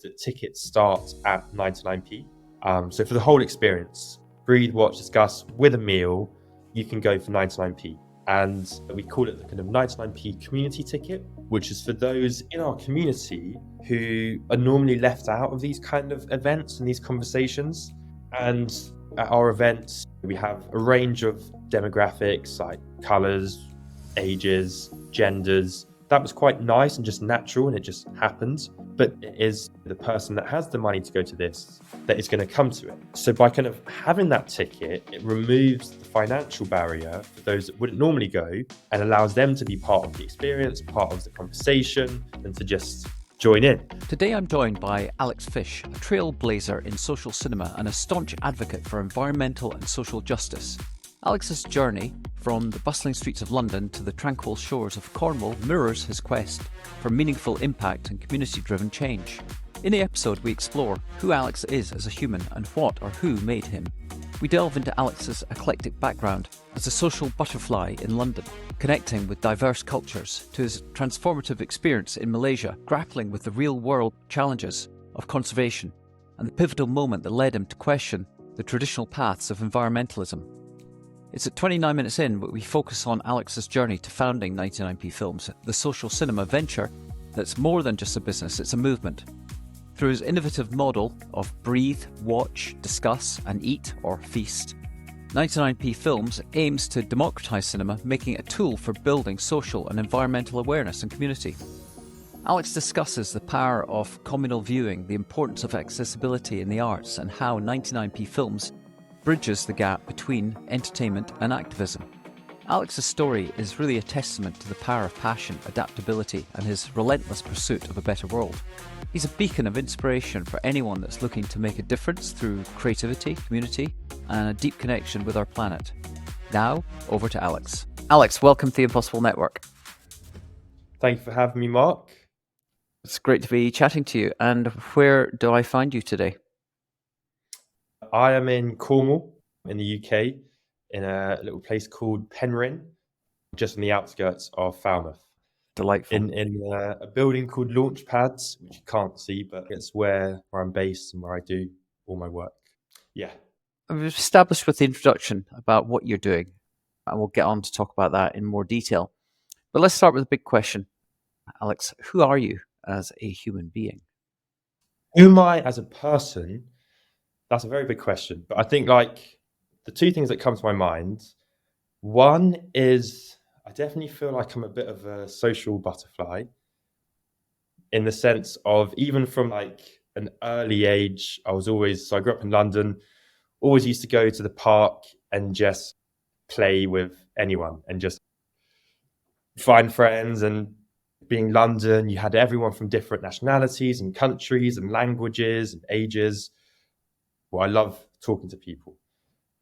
The tickets start at 99p. So for the whole experience, read, watch, discuss with a meal, you can go for 99p. And we call it the kind of 99p community ticket, which is for those in our community who are normally left out of these kind of events and these conversations. And at our events, we have a range of demographics like colours, ages, genders. That was quite nice and just natural, and it just happened. But it is the person that has the money to go to this that is going to come to it. So by kind of having that ticket, it removes the financial barrier for those that wouldn't normally go and allows them to be part of the experience, part of the conversation, and to just join in. Today I'm joined by Alex Fish, a trailblazer in social cinema and a staunch advocate for environmental and social justice. Alex's journey from the bustling streets of London to the tranquil shores of Cornwall mirrors his quest for meaningful impact and community-driven change. In the episode, we explore who Alex is as a human and what or who made him. We delve into Alex's eclectic background as a social butterfly in London, connecting with diverse cultures, to his transformative experience in Malaysia, grappling with the real-world challenges of conservation, and the pivotal moment that led him to question the traditional paths of environmentalism. It's at 29 minutes in, but we focus on Alex's journey to founding 99p Films, the social cinema venture that's more than just a business, it's a movement. Through his innovative model of breathe, watch, discuss, and eat or feast, 99p Films aims to democratize cinema, making it a tool for building social and environmental awareness and community. Alex discusses the power of communal viewing, the importance of accessibility in the arts, and how 99p Films bridges the gap between entertainment and activism. Alex's story is really a testament to the power of passion, adaptability, and his relentless pursuit of a better world. He's a beacon of inspiration for anyone that's looking to make a difference through creativity, community, and a deep connection with our planet. Now, over to Alex. Alex, welcome to the Impossible Network. Thank you for having me, Mark. It's great to be chatting to you. And where do I find you today? I am in Cornwall in the UK, in a little place called Penryn, just on the outskirts of Falmouth. Delightful. In a building called Launchpads, which you can't see, but it's where I'm based and where I do all my work. Yeah. We've established with the introduction about what you're doing, and we'll get on to talk about that in more detail. But let's start with the big question. Alex, who are you as a human being? Who am I as a person? That's a very big question. But I think like the two things that come to my mind, one is I definitely feel like I'm a bit of a social butterfly in the sense of even from like an early age, I grew up in London, always used to go to the park and just play with anyone and just find friends. And being London, you had everyone from different nationalities and countries and languages and ages. Well, I love talking to people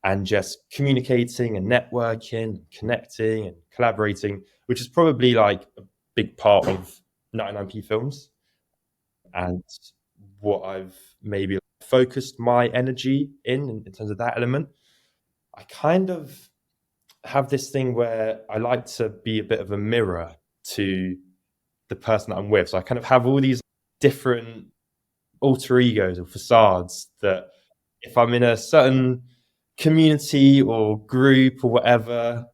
and just communicating and networking, connecting and collaborating, which is probably like a big part of 99p Films and what I've maybe focused my energy in terms of that element. I kind of have this thing where I like to be a bit of a mirror to the person that I'm with. So I kind of have all these different alter egos or facades that if I'm in a certain community or group or whatever,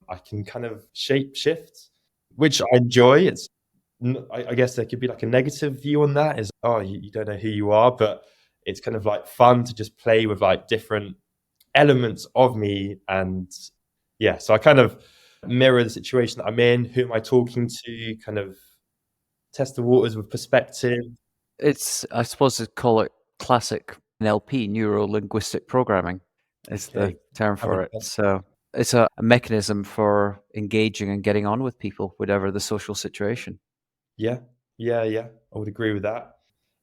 I can kind of shape shift, which I enjoy. I guess there could be like a negative view on that is, oh, you don't know who you are, but it's kind of like fun to just play with like different elements of me. And yeah, so I kind of mirror the situation that I'm in. Who am I talking to? Kind of test the waters with perspective. I suppose they call it classic NLP, neuro-linguistic programming is the term for it. So it's a mechanism for engaging and getting on with people, whatever the social situation. Yeah, I would agree with that.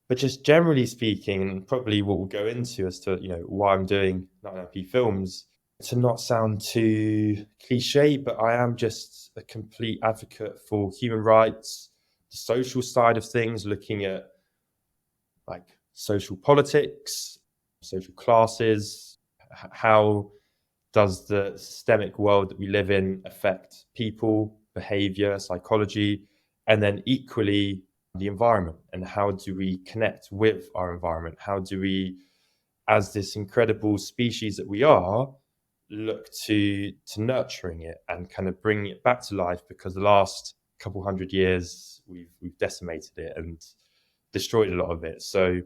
But just generally speaking, and probably what we'll go into as to, why I'm doing 99p Films, to not sound too cliche, but I am just a complete advocate for human rights, the social side of things, looking at like social politics, social classes, how does the systemic world that we live in affect people, behavior, psychology, and then equally the environment and how do we connect with our environment? How do we, as this incredible species that we are, look to nurturing it and kind of bringing it back to life? Because the last couple 100 years we've decimated it and destroyed a lot of it. So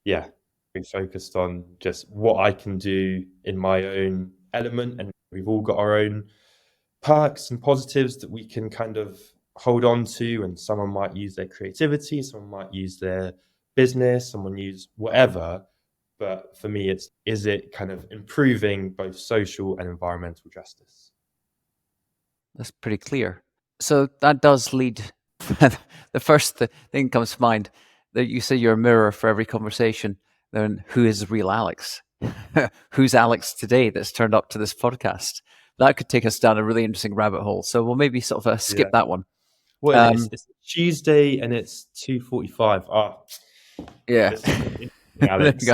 yeah, we focused on just what I can do in my own element, and we've all got our own perks and positives that we can kind of hold on to, and someone might use their creativity, someone might use their business, someone use whatever. But for me, it's, is it kind of improving both social and environmental justice? That's pretty clear. So that does lead. The first thing comes to mind that you say you're a mirror for every conversation. Then who is the real Alex? Who's Alex today that's turned up to this podcast? That could take us down a really interesting rabbit hole. So we'll maybe sort of Yeah. skip that one. What is it? It's Tuesday and it's 2:45. Yeah. This is Alex.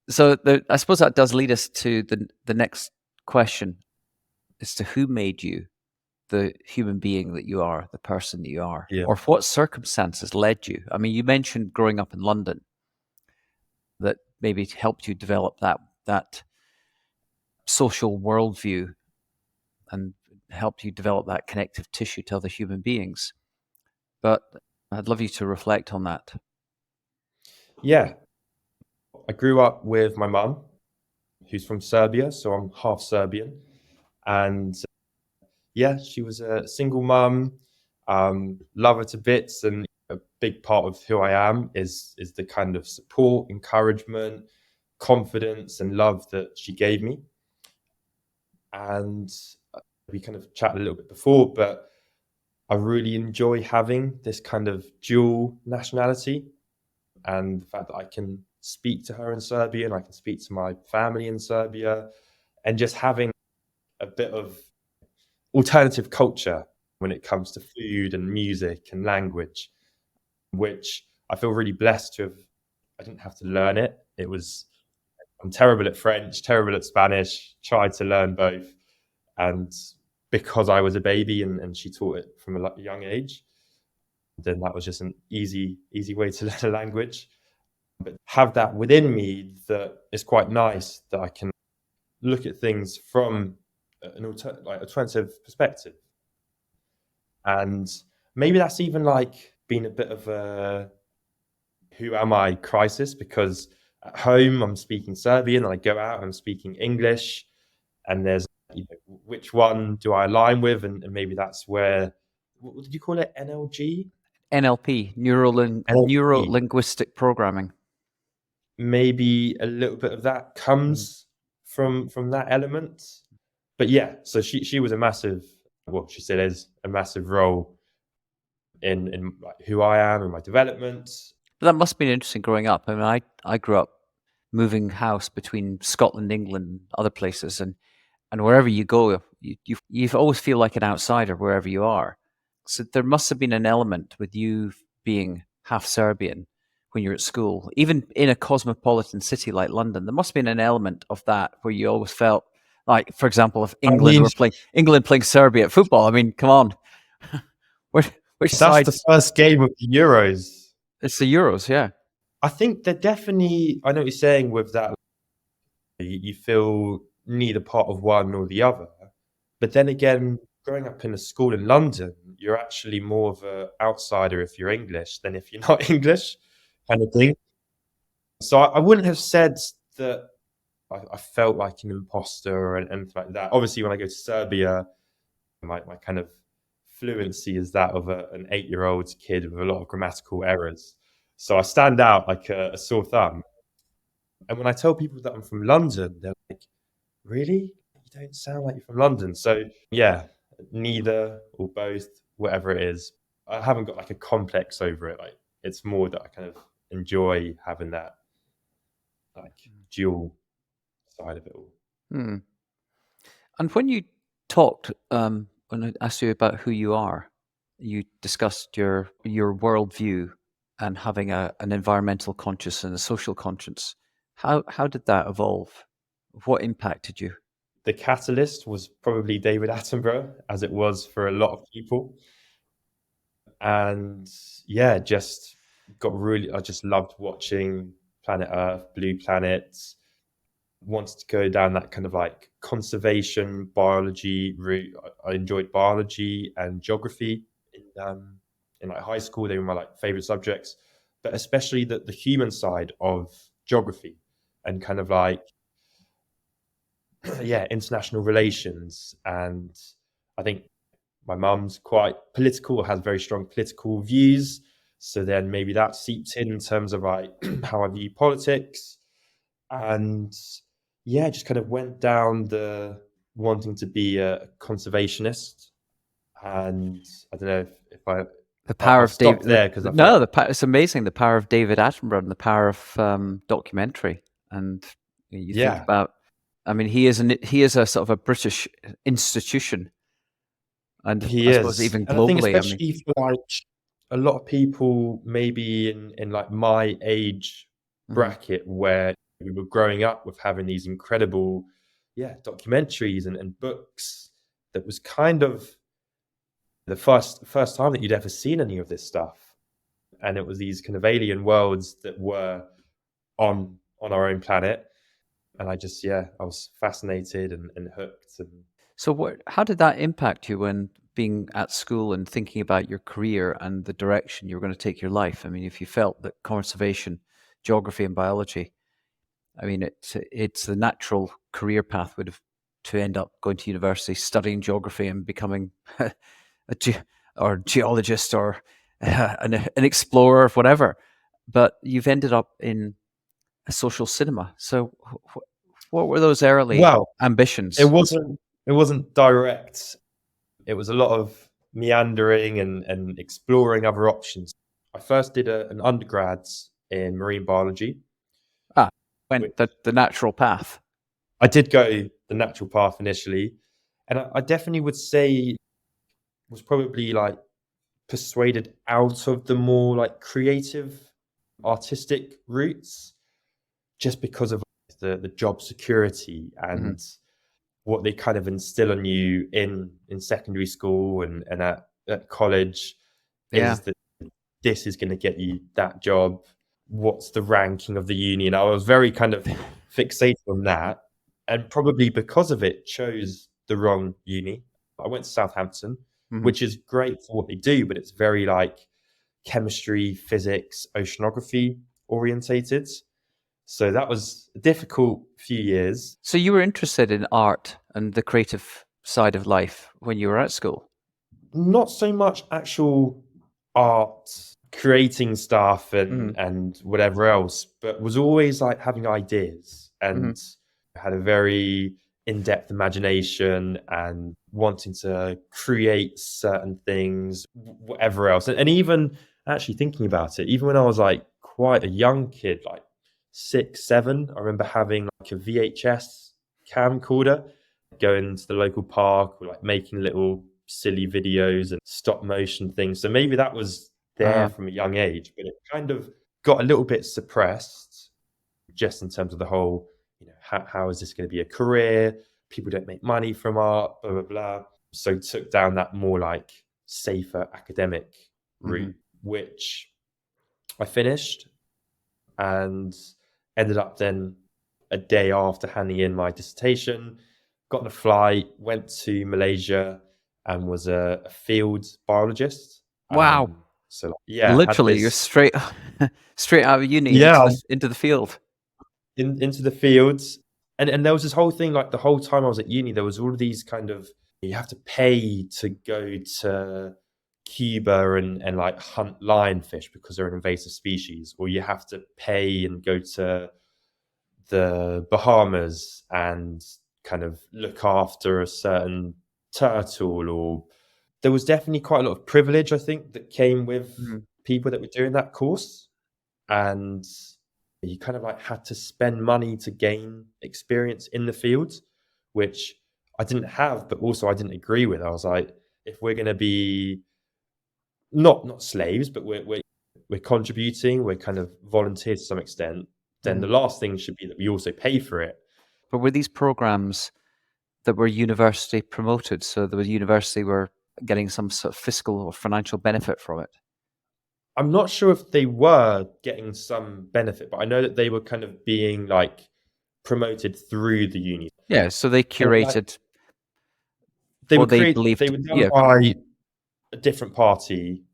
So I suppose that does lead us to the next question as to who made you the human being that you are, the person that you are, Yeah. or what circumstances led you. I mean, you mentioned growing up in London that maybe helped you develop that social worldview and helped you develop that connective tissue to other human beings. But I'd love you to reflect on that. Yeah. I grew up with my mum, who's from Serbia, so I'm half Serbian. And yeah, she was a single mum, love her to bits, and a big part of who I am is the kind of support, encouragement, confidence, and love that she gave me. And we kind of chatted a little bit before, but I really enjoy having this kind of dual nationality, and the fact that I can speak to her in Serbian, I can speak to my family in Serbia, and just having a bit of alternative culture when it comes to food and music and language, which I feel really blessed to have. I didn't have to learn it. It was, I'm terrible at French, terrible at Spanish, tried to learn both. And because I was a baby and she taught it from a young age, then that was just an easy way to learn a language. But have that within me that is quite nice, that I can look at things from an alternative perspective. And maybe that's even like been a bit of a who am I crisis, because at home I'm speaking Serbian and I go out and I'm speaking English, and there's, you know, which one do I align with, and maybe that's where, what did you call it, NLG? NLP, NLP. neuro-linguistic programming. Maybe a little bit of that comes from that element. But yeah, so she was a massive, well, she still is a massive role in like who I am and my development. But that must have been interesting growing up. I mean, I grew up moving house between Scotland, England, and other places, and wherever you go, you always feel like an outsider wherever you are. So there must have been an element with you being half Serbian when you're at school, even in a cosmopolitan city like London. There must have been an element of that where you always felt like, for example, if I England mean, were playing Serbia at football. I mean, come on, which that's side? the first game of the Euros. It's the Euros, yeah. I think they're definitely, I know what you're saying with that, you feel neither part of one or the other. But then again, growing up in a school in London, you're actually more of an outsider if you're English than if you're not English, kind of thing. So I wouldn't have said that I felt like an imposter or anything like that. Obviously, when I go to Serbia, my kind of fluency is that of an 8-year-old kid with a lot of grammatical errors. So I stand out like a sore thumb. And when I tell people that I'm from London, they're like, really? You don't sound like you're from London. So yeah, neither or both, whatever it is. I haven't got like a complex over it. Like, it's more that I kind of enjoy having that like dual side of it all. Hmm. And when you talked, when I asked you about who you are, you discussed your worldview and having an environmental conscience and a social conscience. How did that evolve? What impacted you? the catalyst was probably David Attenborough, as it was for a lot of people. And yeah, just I just loved watching Planet Earth, Blue Planet, wanted to go down that kind of like conservation biology route. I enjoyed biology and geography in like high school. They were my like favorite subjects, but especially the human side of geography and kind of like yeah, international relations. And I think my mum's quite political, has very strong political views. So then maybe that seeps in terms of like how I view politics. And yeah, just kind of went down the wanting to be a conservationist. And I don't know if The power I'll of stop David. there because I feel No, like, it's amazing. The power of David Attenborough and the power of documentary. And you think yeah, about, I mean, he is a sort of a British institution, and he I suppose is. even And I think globally. I mean, especially for like a lot of people maybe in like my age mhm. bracket where we were growing up with having these incredible yeah documentaries and books, that was kind of the first time that you'd ever seen any of this stuff. And it was these kind of alien worlds that were on our own planet. And I just yeah, I was fascinated and hooked. And So, how did that impact you when being at school and thinking about your career and the direction you were going to take your life? I mean, if you felt that conservation, geography, and biology, I mean, it's the natural career path would have to end up going to university, studying geography, and becoming a or geologist or an explorer, whatever. But you've ended up in a social cinema. So, what were those early well, it ambitions? wasn't it wasn't direct. It was a lot of meandering and exploring other options. I first did an undergrads in marine biology, Ah, went which the natural path. I did go the natural path initially, and I definitely would say was probably like persuaded out of the more like creative, artistic routes, just because of the job security Hmm. and what they kind of instill on you in secondary school and at college Yeah. is that this is going to get you that job. What's the ranking of the uni? And I was very kind of fixated on that, and probably because of it, chose the wrong uni. I went to Southampton, Hmm. which is great for what they do, but it's very like chemistry, physics, oceanography orientated. So that was a difficult few years. So you were interested in art and the creative side of life when you were at school. Not so much actual art, creating stuff Hmm. and whatever else, but was always like having ideas Hmm. and had a very in-depth imagination and wanting to create certain things, whatever else. And even actually thinking about it, even when I was like quite a young kid, like 6, 7, I remember having like a VHS camcorder, going to the local park or like making little silly videos and stop motion things. So maybe that was there Uh, from a young age, but it kind of got a little bit suppressed just in terms of the whole, how is this going to be a career? People don't make money from art, blah, blah, blah. So took down that more like safer academic hmm. route, which I finished and ended up then a day after handing in my dissertation, got on a flight, went to Malaysia and was a field biologist. Wow. So like, yeah, had Literally, you're this, straight straight out of uni yeah, into the field. into the fields. And there was this whole thing, like the whole time I was at uni, there was all of these kind of, you have to pay to go to Cuba and like hunt lionfish because they're an invasive species, or you have to pay and go to the Bahamas and kind of look after a certain turtle. Or there was definitely quite a lot of privilege, I think, that came with Mhm. people that were doing that course. And you kind of like had to spend money to gain experience in the field, which I didn't have, but also I didn't agree with. I was like, if we're going to be not slaves, but we're contributing, we're kind of volunteers to some extent, then Mhm. the last thing should be that we also pay for it. But were these programs that were university promoted, so the university were getting some sort of fiscal or financial benefit from it? I'm not sure if they were getting some benefit, but I know that they were kind of being like promoted through the uni. Yeah, so they And like curated they were what they created, they believed. were done Yeah. by a different party,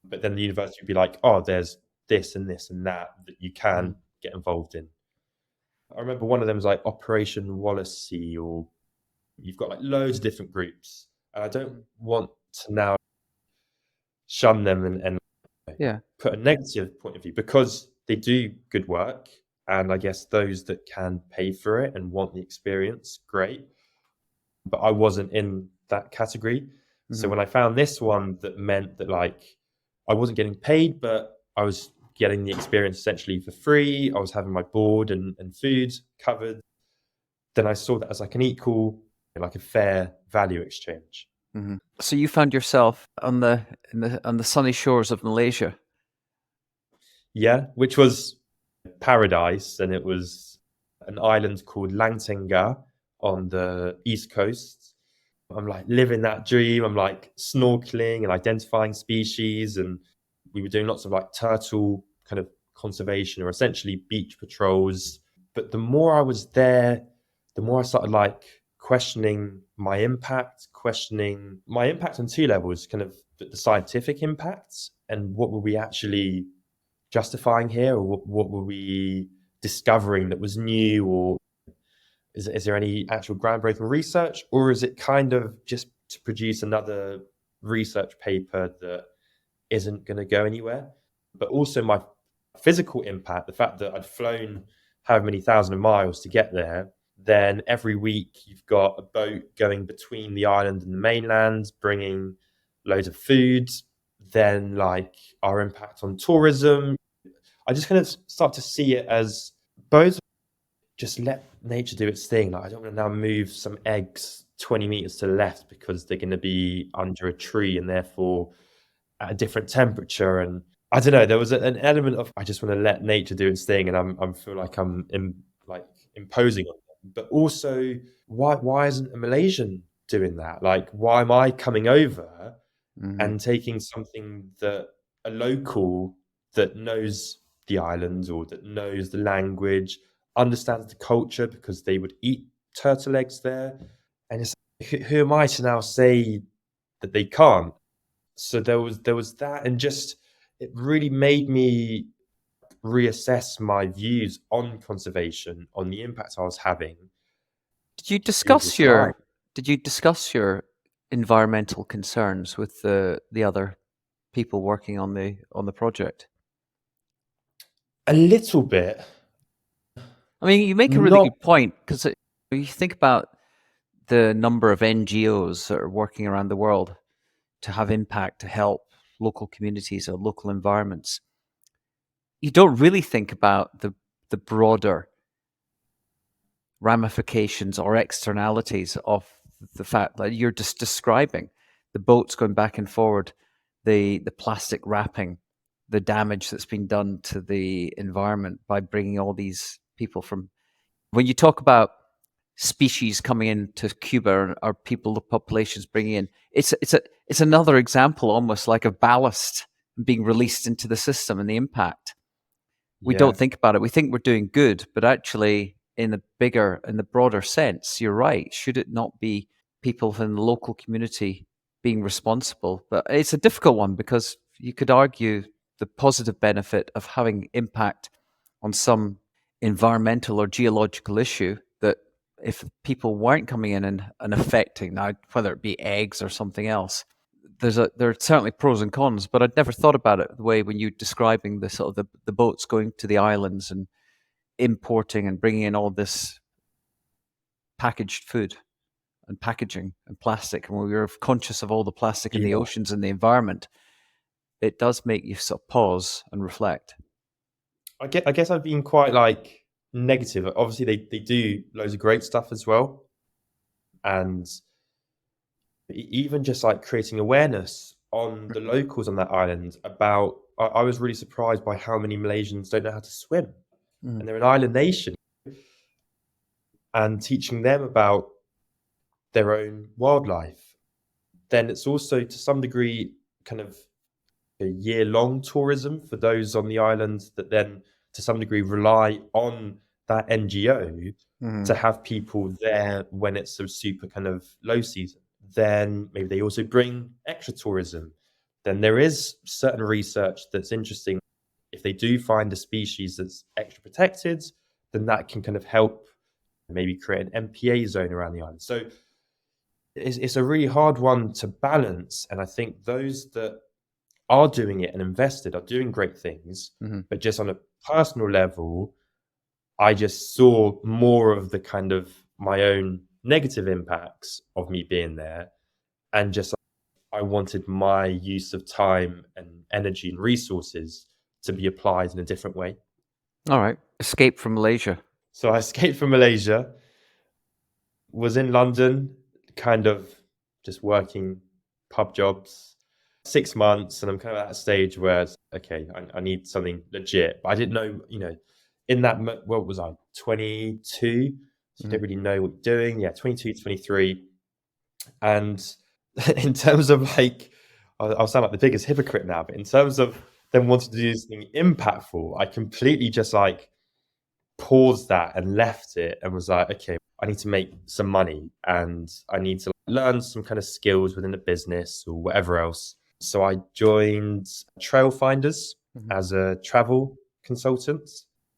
but then the university would be like, oh, there's this and this and that that you can get involved in. I remember one of them was like Operation Wallasey, or you've got like loads of different groups. And I don't want to now shun them and Yeah. put a negative point of view, because they do good work. And I guess those that can pay for it and want the experience, great. But I wasn't in that category. So when I found this one that meant that like I wasn't getting paid, but I was getting the experience essentially for free, I was having my board and food covered, then I saw that as like an equal, like a fair value exchange. So you found yourself on the sunny shores of Malaysia. Yeah, which was paradise, and it was an island called Langtenga on the east coast. I'm like living that dream. I'm like snorkeling and identifying species, and we were doing lots of like turtle kind of conservation, or essentially beach patrols. But the more I was there, the more I started like questioning my impact on two levels, kind of the scientific impacts and what were we actually justifying here, or what were we discovering that was new, or is there any actual groundbreaking research, or is it kind of just to produce another research paper that isn't going to go anywhere? But also my physical impact, the fact that I'd flown however many thousand of miles to get there, then every week you've got a boat going between the island and the mainland, bringing loads of food, then like our impact on tourism. I just kind of start to see it as both just let nature do its thing. Like I don't want to now move some eggs 20 meters to the left because they're going to be under a tree and therefore at a different temperature. And I don't know, there was an element of I just want to let nature do its thing, and I feel like like imposing on them. But also, why isn't a Malaysian doing that? Like, why am I coming over and taking something that a local that knows the islands or that knows the language, understands the culture because they would eat turtle eggs there, and it's who am I to now say that they can't? So there was that, and just it really made me reassess my views on conservation, on the impact I was having Did you over discuss time. your environmental concerns with the other people working on the project? A little bit, I mean, you make a really not good point, because you think about the number of NGOs that are working around the world to have impact, to help local communities or local environments. You don't really think about the broader ramifications or externalities of the fact that you're just describing: the boats going back and forward, the plastic wrapping, the damage that's been done to the environment by bringing all these people from. When you talk about species coming into Cuba, or people, the populations bringing in, it's another example, almost like, of ballast being released into the system and the impact. We yeah. don't think about it. We think we're doing good, but actually, in the broader sense, you're right. Should it not be people in the local community being responsible? But it's a difficult one, because you could argue the positive benefit of having impact on some environmental or geological issue, that if people weren't coming in and affecting, now whether it be eggs or something else, there are certainly pros and cons. But I'd never thought about it the way when you're describing the sort of the boats going to the islands and importing and bringing in all this packaged food and packaging and plastic, and when we were conscious of all the plastic in the Yeah. oceans and the environment. It does make you sort of pause and reflect. I guess I've been quite like negative. Obviously, they do loads of great stuff as well, and even just like creating awareness on the locals on that island about. I was really surprised by how many Malaysians don't know how to swim, Mm. and they're an island nation, and teaching them about their own wildlife. Then it's also to some degree kind of a year-long tourism for those on the island that then to some degree rely on that NGO to have people there when it's a super kind of low season. Then maybe they also bring extra tourism. Then there is certain research that's interesting. If they do find a species that's extra protected, then that can kind of help maybe create an MPA zone around the island. So it's a really hard one to balance. And I think those that are doing it and invested are doing great things, but just on a personal level, I just saw more of the kind of my own negative impacts of me being there. And just I wanted my use of time and energy and resources to be applied in a different way. All right. Escape from Malaysia. So I escaped from Malaysia, was in London, kind of just working pub jobs, 6 months. And I'm kind of at a stage where it's, okay, I need something legit. But I didn't know, in that, what was I, 22? So you don't really know what you're doing. Yeah, 22, 23. And in terms of I'll sound like the biggest hypocrite now, but in terms of them wanting to do something impactful, I completely just paused that and left it and was like, okay, I need to make some money and I need to learn some kind of skills within the business or whatever else. So I joined Trailfinders as a travel consultant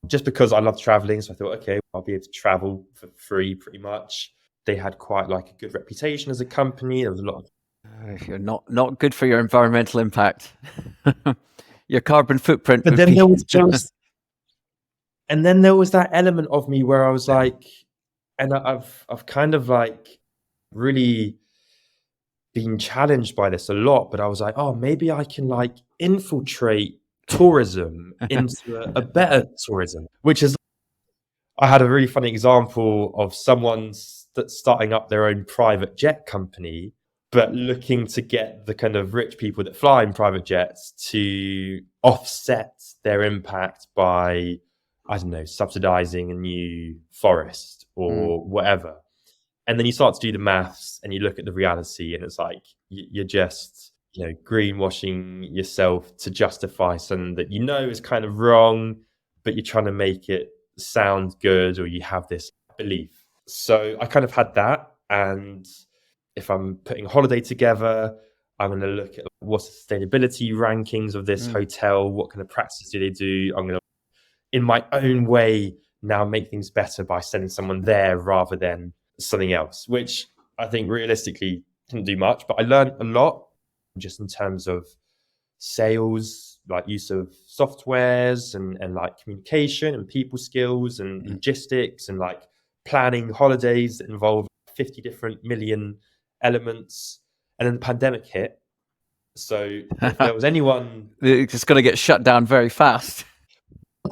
just because I love traveling. So I thought, okay, I'll be able to travel for free pretty much. They had quite a good reputation as a company. There was a lot of You're not good for your environmental impact. Your carbon footprint. But then there was that element of me where I was and I've kind of really been challenged by this a lot, but I was oh, maybe I can infiltrate tourism into a better tourism, which is, I had a really funny example of someone that's starting up their own private jet company, but looking to get the kind of rich people that fly in private jets to offset their impact by, I don't know, subsidizing a new forest or whatever. And then you start to do the maths and you look at the reality and it's you're just, greenwashing yourself to justify something that is kind of wrong, but you're trying to make it sound good, or you have this belief. So I kind of had that. And if I'm putting a holiday together, I'm going to look at what's the sustainability rankings of this hotel, what kind of practices do they do. I'm going to, in my own way, now make things better by sending someone there rather than something else, which I think realistically didn't do much, but I learned a lot just in terms of sales, use of softwares and communication and people skills and logistics and planning holidays that involve 50 different million elements. And then the pandemic hit. So if there was anyone, it's going to get shut down very fast.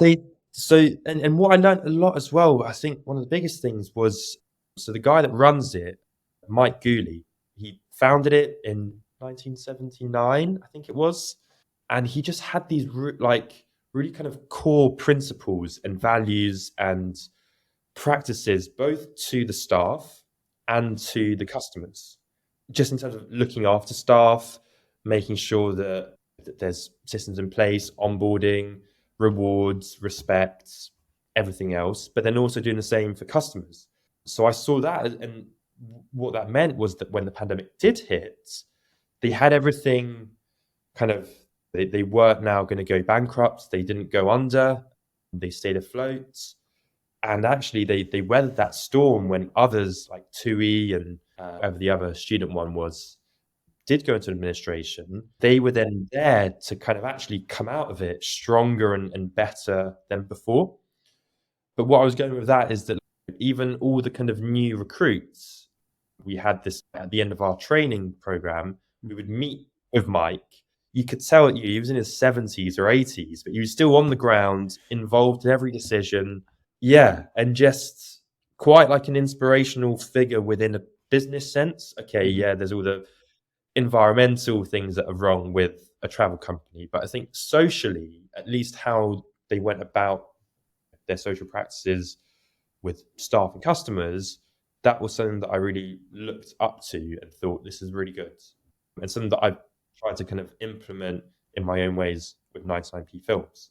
And what I learned a lot as well, I think one of the biggest things was, so the guy that runs it, Mike Gooley, he founded it in 1979, I think it was. And he just had these really kind of core principles and values and practices, both to the staff and to the customers, just in terms of looking after staff, making sure that there's systems in place, onboarding, rewards, respect, everything else, but then also doing the same for customers. So I saw that, and what that meant was that when the pandemic did hit, they had everything kind of, they weren't now going to go bankrupt. They didn't go under. They stayed afloat. And actually, they weathered that storm when others like TUI and whatever the other student one was, did go into administration. They were then there to kind of actually come out of it stronger and better than before. But what I was going with that is that even all the kind of new recruits, we had this at the end of our training program, we would meet with Mike. You could tell he was in his 70s or 80s, but he was still on the ground, involved in every decision. Yeah, and just quite like an inspirational figure within a business sense. Okay, yeah, there's all the environmental things that are wrong with a travel company, but I think socially, at least how they went about their social practices with staff and customers, that was something that I really looked up to and thought this is really good, and something that I've tried to kind of implement in my own ways with 99p films.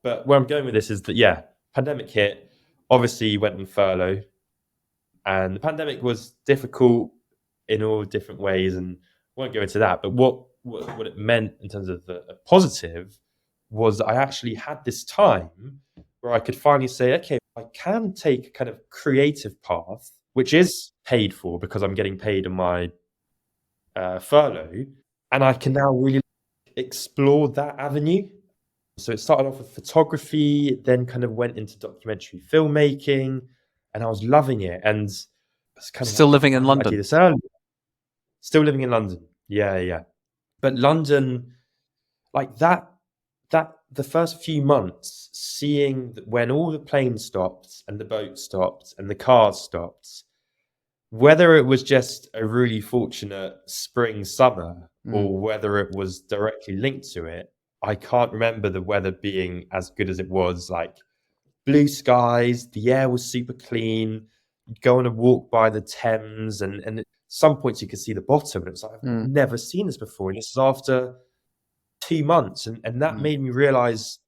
But where I'm going with this is that, yeah, pandemic hit, obviously went on furlough, and the pandemic was difficult in all different ways, and I won't go into that. But what it meant in terms of the positive was that I actually had this time where I could finally say, okay, I can take a kind of creative path, which is paid for because I'm getting paid on my furlough, and I can now really explore that avenue. So it started off with photography, then kind of went into documentary filmmaking, and I was loving it. And it's kind of Still like, living in why didn't I do London? this earlier? Still living in London. Yeah, yeah. But London, like that the first few months, seeing that when all the planes stopped and the boats stopped and the cars stopped, whether it was just a really fortunate spring summer or whether it was directly linked to it, I can't remember the weather being as good as it was. Like blue skies, the air was super clean. You'd go on a walk by the Thames, and at some points you could see the bottom. And it was like, I've never seen this before. And this is after 2 months. And that made me realize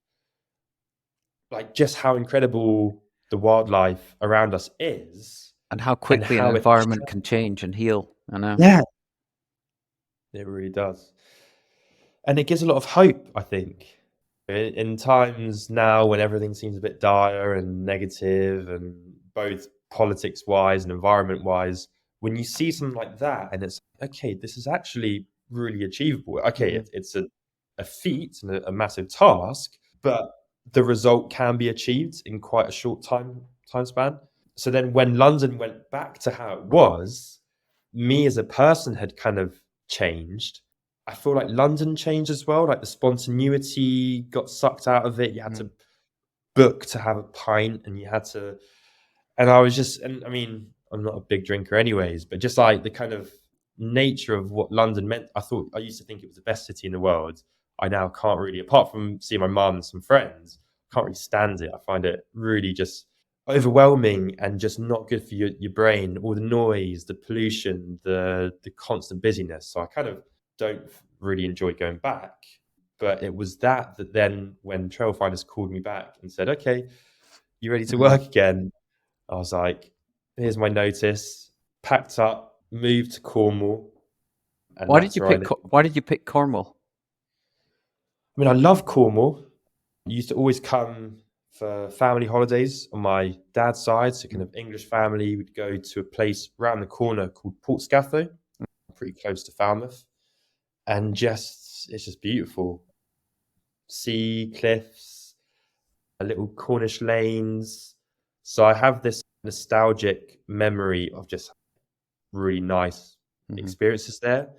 like just how incredible the wildlife around us is And how and quickly an how it, environment can change and heal. I know. yeah, it really does. And it gives a lot of hope, I think. In times now when everything seems a bit dire and negative, and both politics wise and environment wise, when you see something like that and it's okay, this is actually really achievable. Okay, it's a feat and a massive task, but the result can be achieved in quite a short time span. So then when London went back to how it was, me as a person had kind of changed. I feel like London changed as well. Like the spontaneity got sucked out of it. You had to book to have a pint, and you had to. And I was just, and I mean, I'm not a big drinker, anyways, but just like the kind of nature of what London meant. I used to think it was the best city in the world. I now can't really, apart from seeing my mum and some friends, can't really stand it. I find it really just overwhelming and just not good for your brain. All the noise, the pollution, the constant busyness. So I kind of don't really enjoy going back. But it was that then when Trailfinders called me back and said, okay, you ready to work again? I was like, here's my notice, packed up, moved to Cornwall, and Why did that's you where I pick? live. Why did you pick Cornwall? I mean, I love Cornwall. I used to always come for family holidays on my dad's side, so kind of English family. We'd go to a place around the corner called Portscatho, pretty close to Falmouth, and it's just beautiful. Sea, cliffs, little Cornish lanes. So I have this nostalgic memory of just really nice experiences there.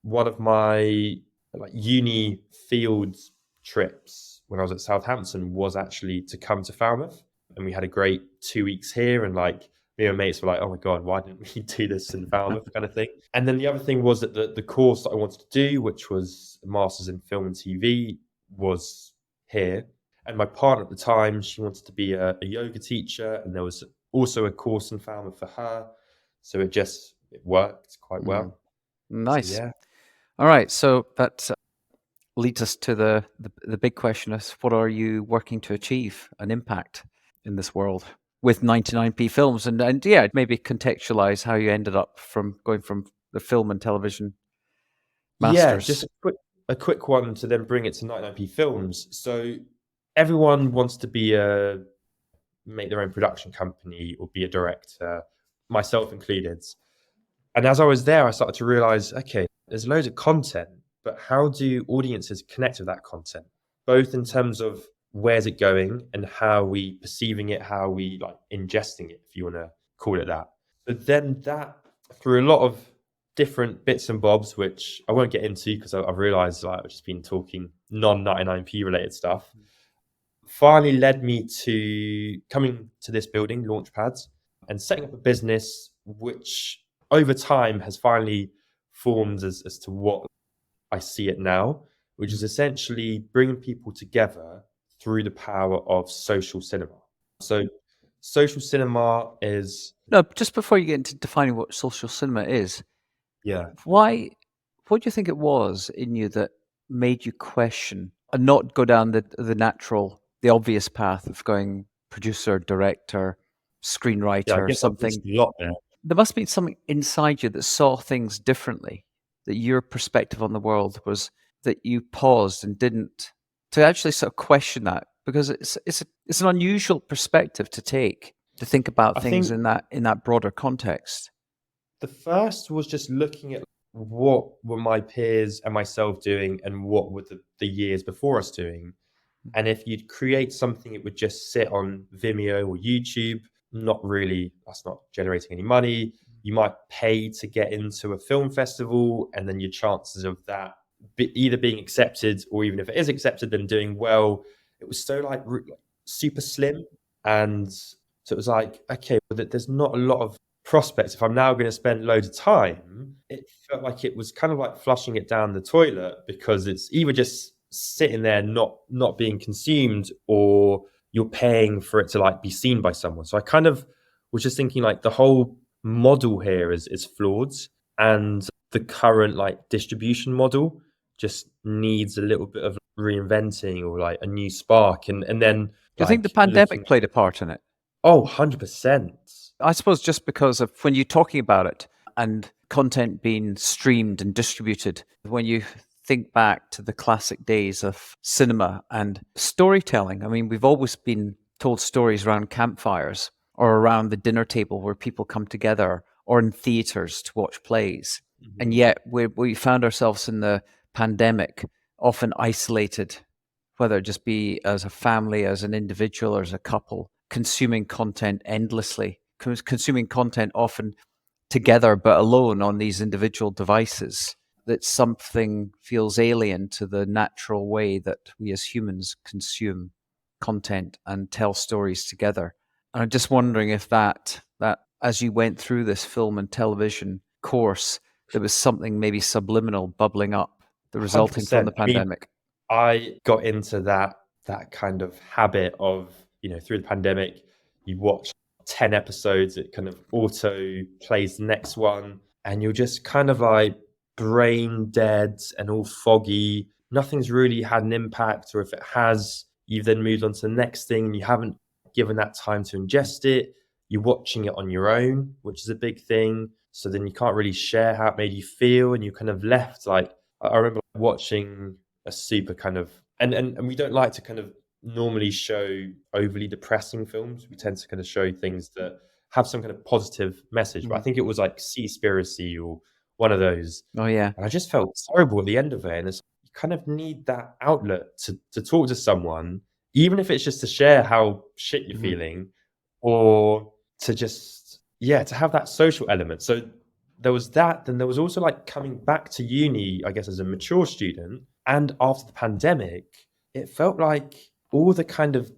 One of my like uni field trips when I was at Southampton was actually to come to Falmouth, and we had a great 2 weeks here. And like me and mates were like, "Oh my god, why didn't we do this in Falmouth?" kind of thing. And then the other thing was that the course that I wanted to do, which was a master's in film and TV, was here. And my partner at the time, she wanted to be a yoga teacher, and there was also a course in Falmouth for her. So it worked quite well. So Nice. yeah. All right. So that leads us to the big question: is what are you working to achieve an impact in this world with 99p films? And yeah, maybe contextualize how you ended up from going from the film and television Yeah, just masters. a quick one to then bring it to 99p films. So everyone wants to be make their own production company or be a director, myself included. And as I was there, I started to realize, okay, there's loads of content, but how do audiences connect with that content? Both in terms of where's it going and how we perceiving it, how we like ingesting it, if you want to call it that. But then that through a lot of different bits and bobs, which I won't get into because I've realized like, I've just been talking non-99p related stuff, finally led me to coming to this building, Launchpads, and setting up a business which over time has finally formed as to what I see it now, which is essentially bringing people together through the power of social cinema. So social cinema is, No, just before you get into defining what social cinema is, yeah, why? What do you think it was in you that made you question and not go down the natural, the obvious path of going producer, director, yeah. I screenwriter, or guess I've missed something? a lot there. There must be something inside you that saw things differently, that your perspective on the world was that you paused and didn't to actually sort of question that, because it's an unusual perspective to take, to think about I things think in that broader context. the first was just looking at what were my peers and myself doing, and what were the years before us doing. And if you'd create something, it would just sit on Vimeo or YouTube, not really, that's not generating any money. You might pay to get into a film festival, and then your chances of that either being accepted, or even if it is accepted, then doing well, it was so like super slim. And so it was like, okay, well, there's not a lot of prospects. If I'm now going to spend loads of time, it felt like it was kind of like flushing it down the toilet, because it's either just sitting there not being consumed, or you're paying for it to like be seen by someone. So I kind of was just thinking like the whole model here is flawed, and the current like distribution model just needs a little bit of reinventing, or like a new spark. And then Do you think the like looking, pandemic played a part in it? oh, 100%. I suppose just because of when you're talking about it and content being streamed and distributed, when you think back to the classic days of cinema and storytelling, I mean, we've always been told stories around campfires or around the dinner table where people come together, or in theaters to watch plays. And Mhm. yet we found ourselves in the pandemic often isolated, whether it just be as a family, as an individual, or as a couple, consuming content endlessly, consuming content often together but alone on these individual devices. That something feels alien to the natural way that we as humans consume content and tell stories together. And I'm just wondering if that as you went through this film and television course, there was something maybe subliminal bubbling up, the resulting from the 100%. I mean, pandemic. I got into that kind of habit of, through the pandemic, you watch 10 episodes, it kind of auto plays the next one, and you're just kind of like brain dead and all foggy. Nothing's really had an impact, or if it has, you've then moved on to the next thing and you haven't given that time to ingest it. You're watching it on your own, which is a big thing. So then you can't really share how it made you feel, and you're kind of left like, I remember watching a super kind of, and we don't like to kind of normally show overly depressing films. We tend to kind of show things that have some kind of positive message. But I Mm. think it was like Seaspiracy or one of those. Oh yeah. And I just felt horrible at the end of it. And it's, you kind of need that outlet to talk to someone, even if it's just to share how shit you're Mhm. feeling, or to just, yeah, to have that social element. So there was that. Then there was also like coming back to uni, I guess, as a mature student. And after the pandemic, it felt like all the kind of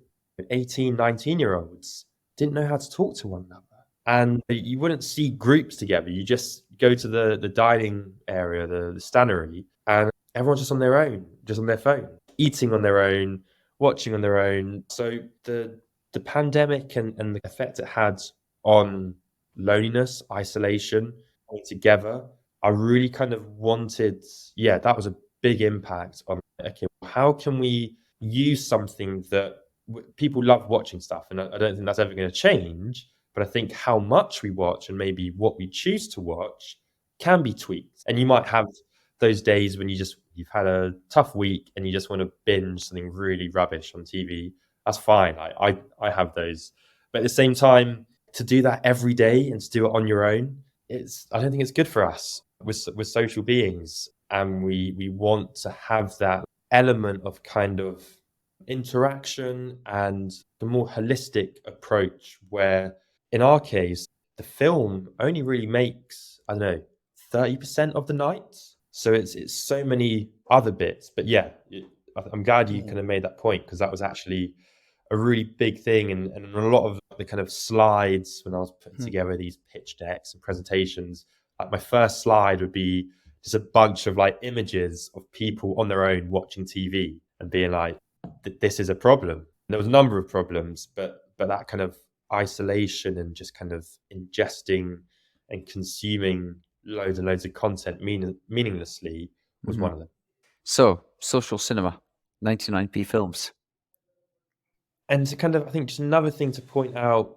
18, 19 year olds didn't know how to talk to one another. And you wouldn't see groups together. You just go to the dining area, the stannery, and everyone's just on their own, just on their phone, eating on their own, watching on their own. So the pandemic and the effect it had on loneliness, isolation, coming together, I really kind of wanted, yeah, that was a big impact on, okay, how can we use something that people love watching stuff, and I don't think that's ever going to change. But I think how much we watch and maybe what we choose to watch can be tweaked. And you might have those days when you've had a tough week and you just want to binge something really rubbish on TV. That's fine. I have those. But at the same time, to do that every day and to do it on your own, I don't think it's good for us. We're social beings, and we want to have that element of kind of interaction and the more holistic approach, where in our case the film only really makes, I don't know, 30% of the night. So it's so many other bits. But yeah, I'm glad you kind of made that point, because that was actually a really big thing. And a lot of the kind of slides when I was putting Mhm. together these pitch decks and presentations, like my first slide would be just a bunch of like images of people on their own watching TV and being like, this is a problem. And there was a number of problems, but that kind of isolation and just kind of ingesting and consuming loads and loads of content meaninglessly was one of them. So, social cinema, 99p films. And to kind of, I think just another thing to point out,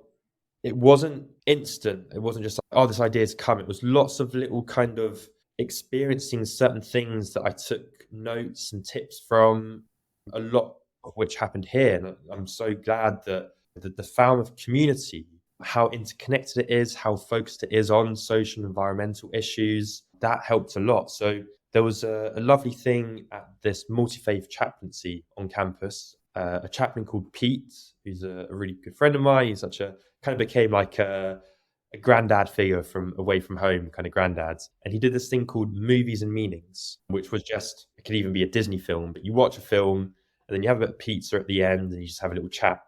it wasn't instant. It wasn't just like, oh, this idea's come. It was lots of little kind of experiencing certain things that I took notes and tips from, a lot of which happened here. And I'm so glad that the Falmouth community, how interconnected it is, how focused it is on social and environmental issues, that helped a lot. So there was a lovely thing at this multi-faith chaplaincy on campus, a chaplain called Pete, who's a really good friend of mine. He's such a kind of became like a granddad figure from away from home, kind of granddads. And he did this thing called Movies and Meanings, which was just, it could even be a Disney film, but you watch a film and then you have a bit of pizza at the end and you just have a little chat.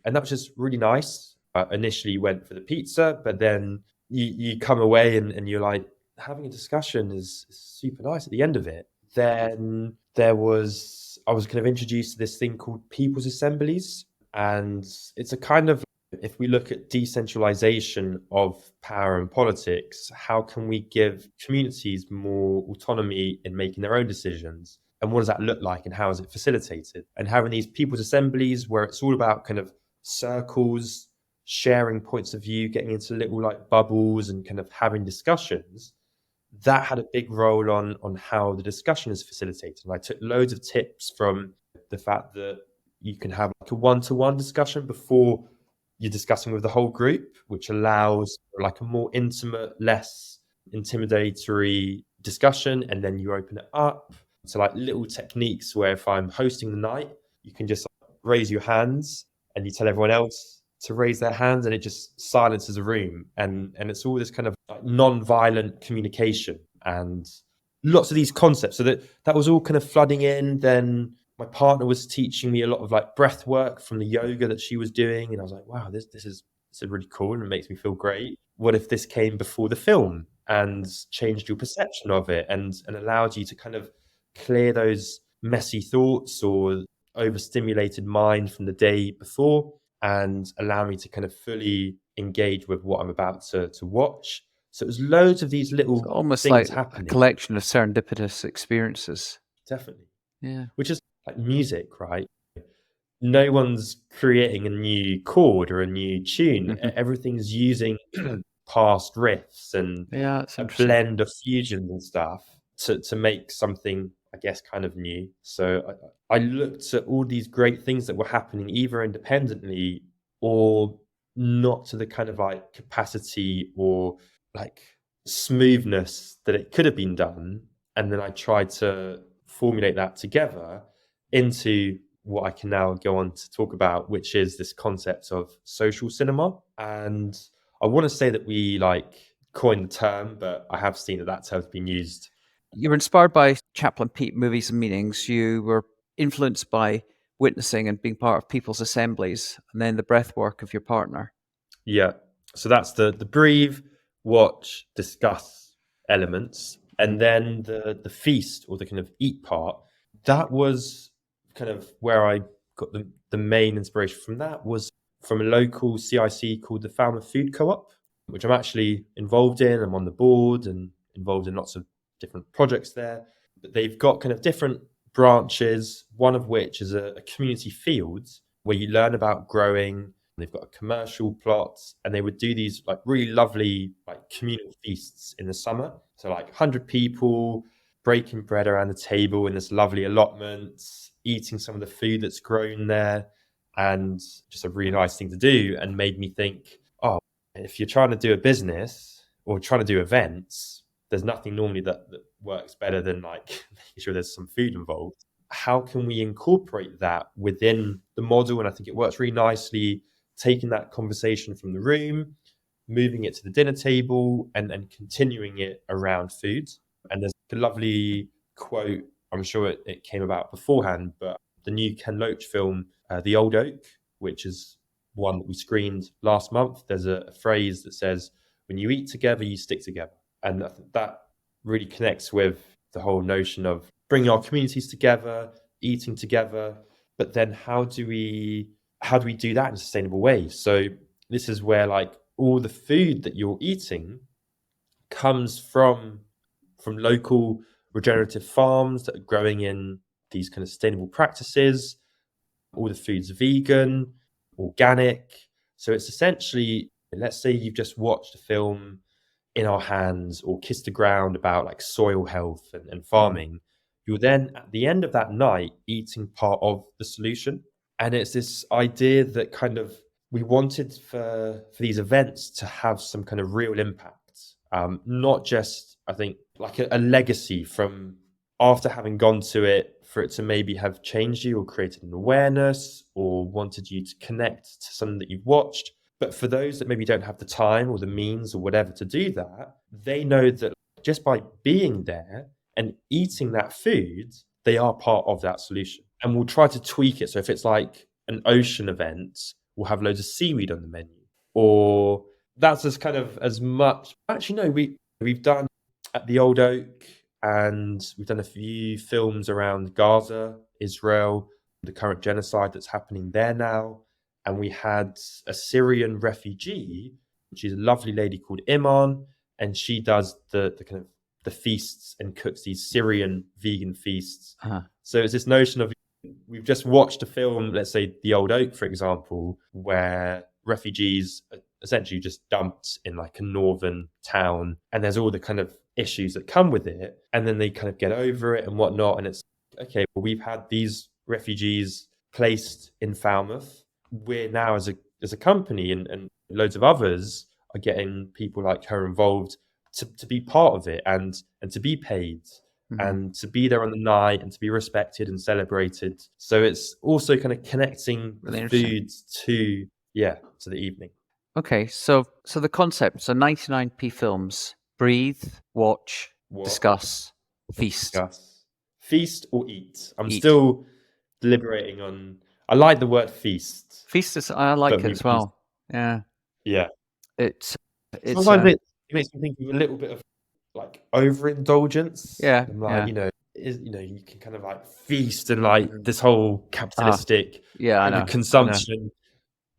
And that was just really nice. Initially went for the pizza, but then you come away and you're like, having a discussion is super nice at the end of it. Then I was kind of introduced to this thing called People's Assemblies. And it's a kind of, if we look at decentralization of power and politics, how can we give communities more autonomy in making their own decisions? And what does that look like and how is it facilitated? And having these people's assemblies where it's all about kind of circles, sharing points of view, getting into little like bubbles and kind of having discussions, that had a big role on how the discussion is facilitated. And I took loads of tips from the fact that you can have like a one-to-one discussion before you're discussing with the whole group, which allows like a more intimate, less intimidatory discussion. And then you open it up to like little techniques where if I'm hosting the night, you can just raise your hands and you tell everyone else to raise their hands and it just silences a room. And it's all this kind of like non-violent communication and lots of these concepts. So that was all kind of flooding in. Then my partner was teaching me a lot of like breath work from the yoga that she was doing. And I was like, wow, this is really cool and it makes me feel great. What if this came before the film and changed your perception of it and allowed you to kind of clear those messy thoughts or overstimulated mind from the day before and allow me to kind of fully engage with what I'm about to watch. So it was loads of these little Almost things like happening. a collection of serendipitous experiences. Definitely. Yeah. Which is like music, right? No one's creating a new chord or a new tune. Everything's using past riffs and Yeah, it's a interesting. blend of fusions and stuff to make something, I guess, kind of new. So I looked at all these great things that were happening either independently or not to the kind of like capacity or like smoothness that it could have been done. And then I tried to formulate that together into what I can now go on to talk about, which is this concept of social cinema. And I want to say that we like coined the term, but I have seen that term's been used. You were inspired by Chaplain Pete, Movies and Meanings. You were influenced by witnessing and being part of people's assemblies, and then the breath work of your partner. Yeah. So that's the breathe, watch, discuss elements. And then the feast or the kind of eat part, that was kind of where I got the main inspiration from. That was from a local CIC called the Falmouth Food Co-op, which I'm actually involved in. I'm on the board and involved in lots of different projects there. But they've got kind of different branches, one of which is a community field where you learn about growing. They've got a commercial plot and they would do these like really lovely like communal feasts in the summer. So like 100 people breaking bread around the table in this lovely allotment, eating some of the food that's grown there, and just a really nice thing to do. And made me think, oh, if you're trying to do a business or trying to do events, there's nothing normally that works better than like making sure there's some food involved. How can we incorporate that within the model? And I think it works really nicely, taking that conversation from the room, moving it to the dinner table, and continuing it around food. And there's a lovely quote, I'm sure it came about beforehand, but the new Ken Loach film, The Old Oak, which is one that we screened last month, there's a phrase that says, when you eat together, you stick together. And I think that really connects with the whole notion of bringing our communities together, eating together. But then how do we do that in a sustainable way? So this is where like all the food that you're eating comes from local regenerative farms that are growing in these kind of sustainable practices. All the food's vegan, organic. So it's essentially, let's say you've just watched a film, In Our Hands or Kiss the Ground, about like soil health and farming. You're then at the end of that night eating part of the solution. And it's this idea that kind of we wanted for these events to have some kind of real impact, not just, I think, like a legacy from after having gone to it, for it to maybe have changed you or created an awareness or wanted you to connect to something that you've watched. But for those that maybe don't have the time or the means or whatever to do that, they know that just by being there and eating that food, they are part of that solution. And we'll try to tweak it. So if it's like an ocean event, we'll have loads of seaweed on the menu. Or that's as kind of as much. Actually, no, we've done at the Old Oak, and we've done a few films around Gaza, Israel, the current genocide that's happening there now. And we had a Syrian refugee, which is a lovely lady called Iman, and she does the kind of the feasts and cooks these Syrian vegan feasts. So it's this notion of, we've just watched a film, let's say The Old Oak, for example, where refugees are essentially just dumped in like a northern town, and there's all the kind of issues that come with it, and then they kind of get over it and whatnot. And it's okay, well, we've had these refugees placed in Falmouth. We're now as a company, and loads of others are getting people like her involved to be part of it, and to be paid, and to be there on the night, and to be respected and celebrated. So it's also kind of connecting Really food to the evening. Okay, so the concept, so 99p films: breathe, watch, discuss, feast. Discuss. Feast or eat. I'm Eat. still deliberating on. I like the word feast. Feast is, I like it as well. Yeah. It's sometimes it makes me think of a little bit of like overindulgence. Yeah. I'm like, you can kind of like feast and like this whole capitalistic consumption.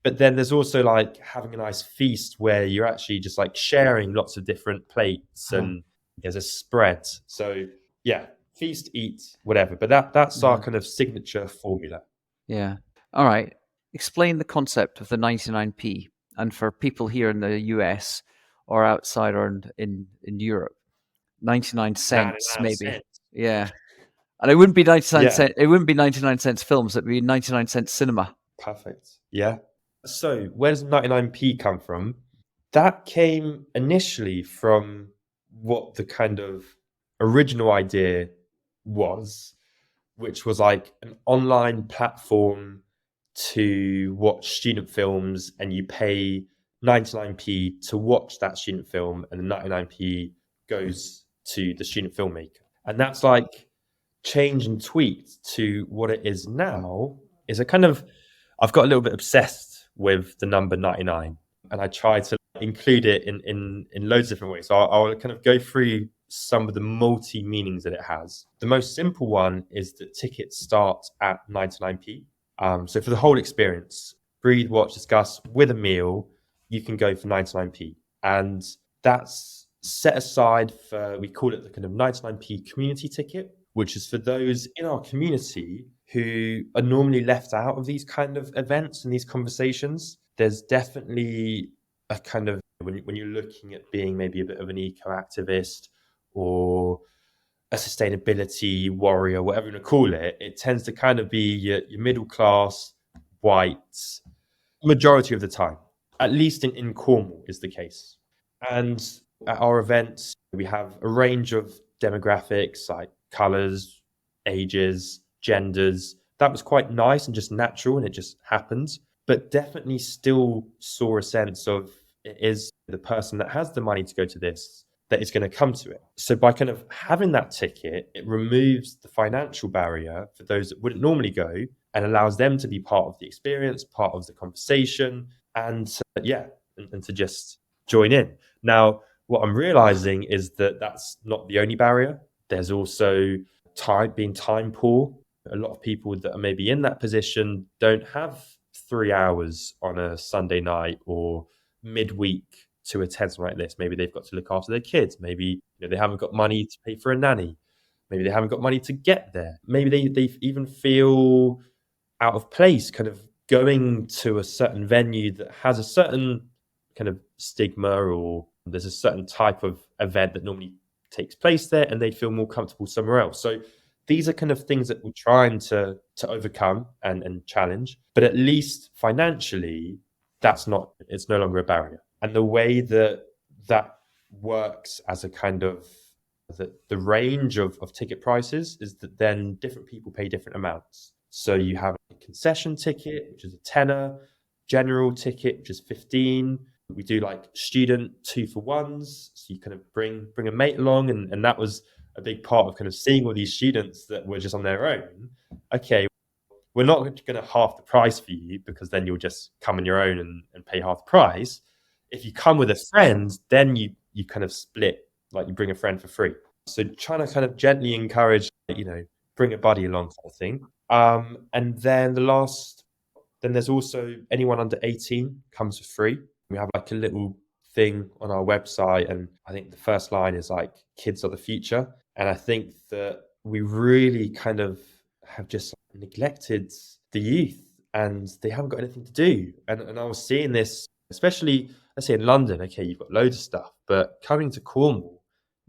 But then there's also like having a nice feast where you're actually just like sharing lots of different plates and there's a spread. So yeah, feast, eat, whatever. But that's our kind of signature formula. Yeah. All right. Explain the concept of the 99p, and for people here in the US or outside or in Europe, 99 cents maybe. Yeah. And it wouldn't be 99 cents. It wouldn't be 99 cents films. It'd be 99 cents cinema. Perfect. Yeah. So where does 99p come from? That came initially from what the kind of original idea was, which was like an online platform to watch student films, and you pay 99p to watch that student film, and the 99p goes to the student filmmaker. And that's like changed and tweaked to what it is now. Is a kind of, I've got a little bit obsessed with the number 99, and I try to include it in loads of different ways. So I'll kind of go through some of the multi meanings that it has. The most simple one is that tickets start at 99p. So for the whole experience, breathe, watch, discuss with a meal, you can go for 99p. And that's set aside for, we call it the kind of 99p community ticket, which is for those in our community who are normally left out of these kind of events and these conversations. There's definitely a kind of, when you're looking at being maybe a bit of an eco-activist or a sustainability warrior, whatever you want to call it, it tends to kind of be your middle class, white, majority of the time, at least in Cornwall is the case. And at our events, we have a range of demographics like colours, ages, genders. That was quite nice and just natural, and it just happened. But definitely still saw a sense of, it is the person that has the money to go to this that is going to come to it. So by kind of having that ticket, it removes the financial barrier for those that wouldn't normally go, and allows them to be part of the experience, part of the conversation, and to just join in. Now, what I'm realizing is that that's not the only barrier. There's also being time poor. A lot of people that are maybe in that position don't have 3 hours on a Sunday night or midweek to attend something like this. Maybe they've got to look after their kids. Maybe they haven't got money to pay for a nanny. Maybe they haven't got money to get there. Maybe they even feel out of place, kind of going to a certain venue that has a certain kind of stigma, or there's a certain type of event that normally takes place there, and they'd feel more comfortable somewhere else. So these are kind of things that we're trying to overcome and challenge. But at least financially, it's no longer a barrier. And the way that works as a kind of the range of ticket prices is that then different people pay different amounts. So you have a concession ticket, which is a tenner, general ticket, which is 15. We do like student 2-for-1s. So you kind of bring a mate along. And that was a big part of kind of seeing all these students that were just on their own. Okay, we're not going to half the price for you, because then you'll just come on your own and pay half the price. If you come with a friend, then you kind of split, like you bring a friend for free. So trying to kind of gently encourage, bring a buddy along kind of thing. And then there's also anyone under 18 comes for free. We have like a little thing on our website, and I think the first line is like, kids are the future. And I think that we really kind of have just neglected the youth, and they haven't got anything to do. And I was seeing this, especially, let's say in London, okay, you've got loads of stuff, but coming to Cornwall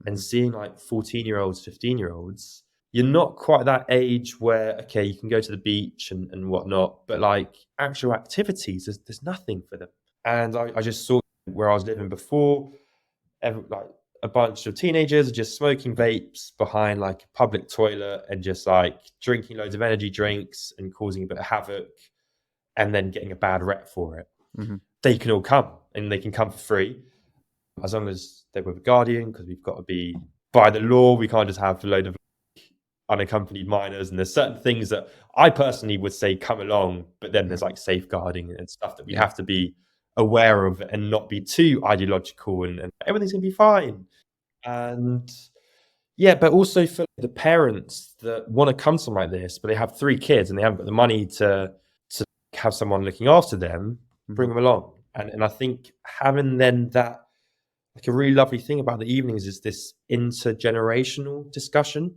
and seeing like 14-year-olds, 15-year-olds, you're not quite that age where, okay, you can go to the beach and whatnot, but like actual activities, there's nothing for them. And I just saw where I was living before, like a bunch of teenagers are just smoking vapes behind like a public toilet and just like drinking loads of energy drinks and causing a bit of havoc, and then getting a bad rep for it. Mm-hmm. They can all come, and they can come for free as long as they're with a guardian, because we've got to be, by the law, we can't just have a load of unaccompanied minors. And there's certain things that I personally would say come along, but then there's like safeguarding and stuff that we have to be aware of and not be too ideological, and everything's gonna be fine. And but also for the parents that want to come to something like this, but they have 3 kids and they haven't got the money to have someone looking after them, bring them along. And I think having then that, like, a really lovely thing about the evenings is this intergenerational discussion.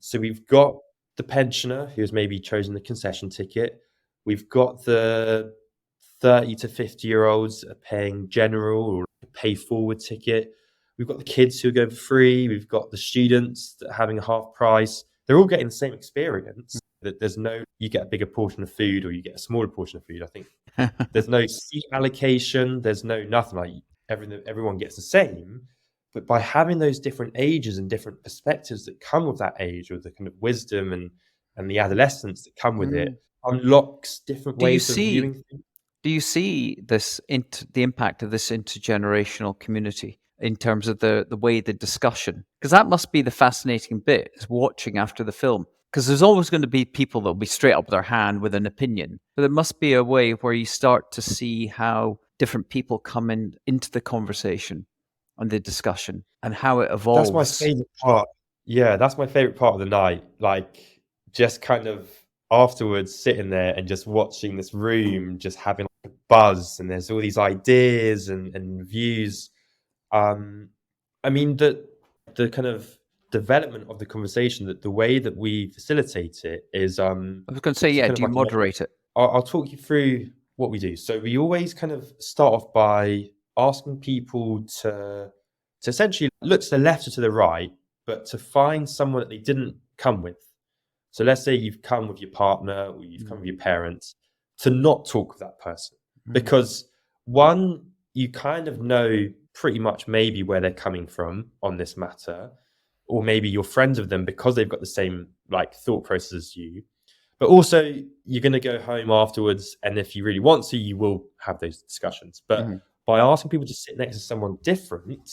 So we've got the pensioner who's maybe chosen the concession ticket. We've got the 30 to 50-year-olds paying general or pay forward ticket. We've got the kids who are going for free. We've got the students that are having a half price. They're all getting the same experience. That there's no, you get a bigger portion of food or you get a smaller portion of food. I think there's no seat allocation. There's no nothing, like everyone gets the same. But by having those different ages and different perspectives that come with that age, or the kind of wisdom and the adolescence that come with it, unlocks different ways of viewing things. Do you see this the impact of this intergenerational community in terms of the way the discussion? Because that must be the fascinating bit, is watching after the film. Because there's always going to be people that will be straight up with their hand with an opinion. But there must be a way where you start to see how different people come into the conversation and the discussion and how it evolves. That's my favorite part. Yeah, that's my favorite part of the night. Like, just kind of afterwards sitting there and just watching this room just having like a buzz, and there's all these ideas and views. I mean, the kind of development of the conversation, that the way that we facilitate it is I was going to say, do you moderate it? I'll talk you through what we do. So we always kind of start off by asking people to essentially look to the left or to the right, but to find someone that they didn't come with. So let's say you've come with your partner or you've come with your parents, to not talk with that person. Because one, you kind of know pretty much maybe where they're coming from on this matter, or maybe you're friends with them because they've got the same like thought process as you. But also you're going to go home afterwards, and if you really want to, you will have those discussions. But by asking people to sit next to someone different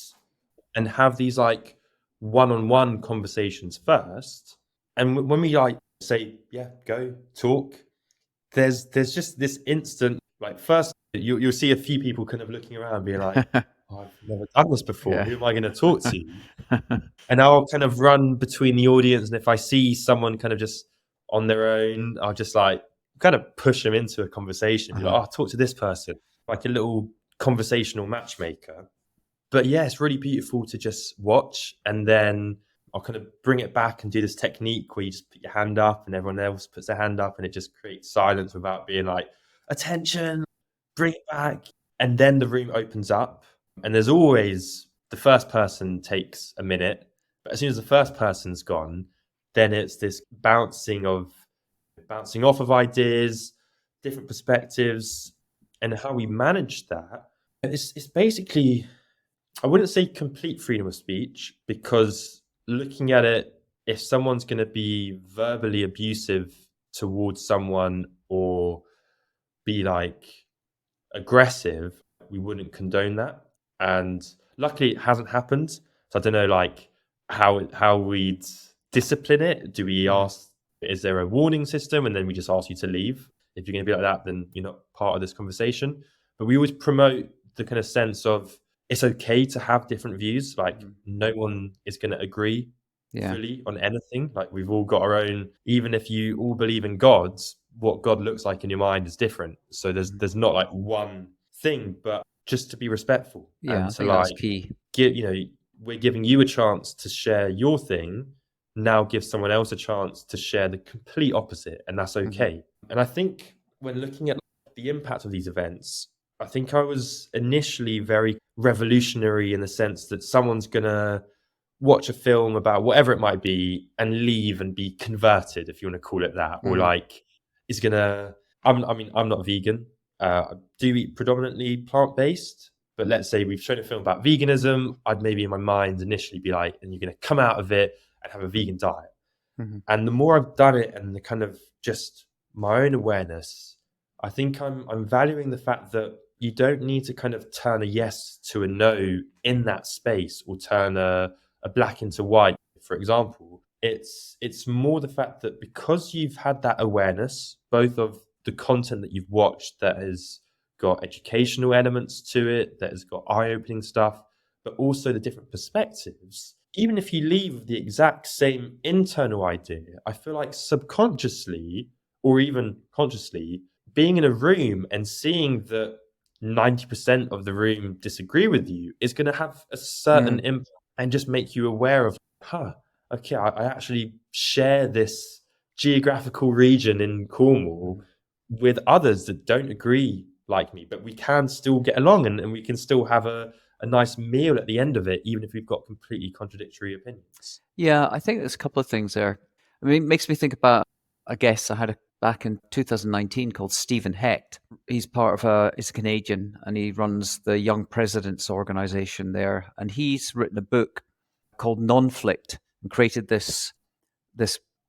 and have these like one-on-one conversations first, and when we like say, go talk, there's just this instant, like, first you'll see a few people kind of looking around being like, oh, I've never done this before. Who am I going to talk to? And I'll kind of run between the audience, and if I see someone kind of just on their own, I'll just like kind of push them into a conversation. Be like, Uh-huh. oh, talk to this person, like a little conversational matchmaker. But yeah, it's really beautiful to just watch, and then I'll kind of bring it back and do this technique where you just put your hand up and everyone else puts their hand up and it just creates silence without being like, attention, bring it back. And then the room opens up, and there's always the first person takes a minute, but as soon as the first person's gone, then it's this bouncing off of ideas, different perspectives, and how we manage that. It's basically, I wouldn't say complete freedom of speech, because looking at it, if someone's going to be verbally abusive towards someone or be like aggressive, we wouldn't condone that. And luckily, it hasn't happened. So I don't know, like how we'd discipline it. Do we ask? Is there a warning system, and then we just ask you to leave? If you're going to be like that, then you're not part of this conversation. But we always promote the kind of sense of it's okay to have different views. Like no one is going to agree fully on anything. Like we've all got our own. Even if you all believe in gods, what God looks like in your mind is different. So there's not like one thing, but just to be respectful Yeah, and I to think that's like key. give, we're giving you a chance to share your thing. Now give someone else a chance to share the complete opposite, and that's okay. And I think when looking at the impact of these events, I think I was initially very revolutionary in the sense that someone's gonna watch a film about whatever it might be and leave and be converted, if you want to call it that, or like is gonna. I'm not vegan. I do eat predominantly plant-based, but let's say we've shown a film about veganism, I'd maybe in my mind initially be like, and you're gonna come out of it and have a vegan diet. And the more I've done it and the kind of just my own awareness, I think I'm valuing the fact that you don't need to kind of turn a yes to a no in that space, or turn a black into white, for example. It's more the fact that because you've had that awareness, both of the content that you've watched that has got educational elements to it, that has got eye-opening stuff, but also the different perspectives. Even if you leave with the exact same internal idea, I feel like subconsciously or even consciously, being in a room and seeing that 90% of the room disagree with you is going to have a certain impact and just make you aware of, okay, I actually share this geographical region in Cornwall with others that don't agree like me, but we can still get along, and we can still have a nice meal at the end of it, even if we've got completely contradictory opinions. Yeah, I think there's a couple of things there. I mean, it makes me think about a guest I had back in 2019 called Stephen Hecht. He's he's a Canadian, and he runs the Young Presidents organization there. And he's written a book called Nonflict and created this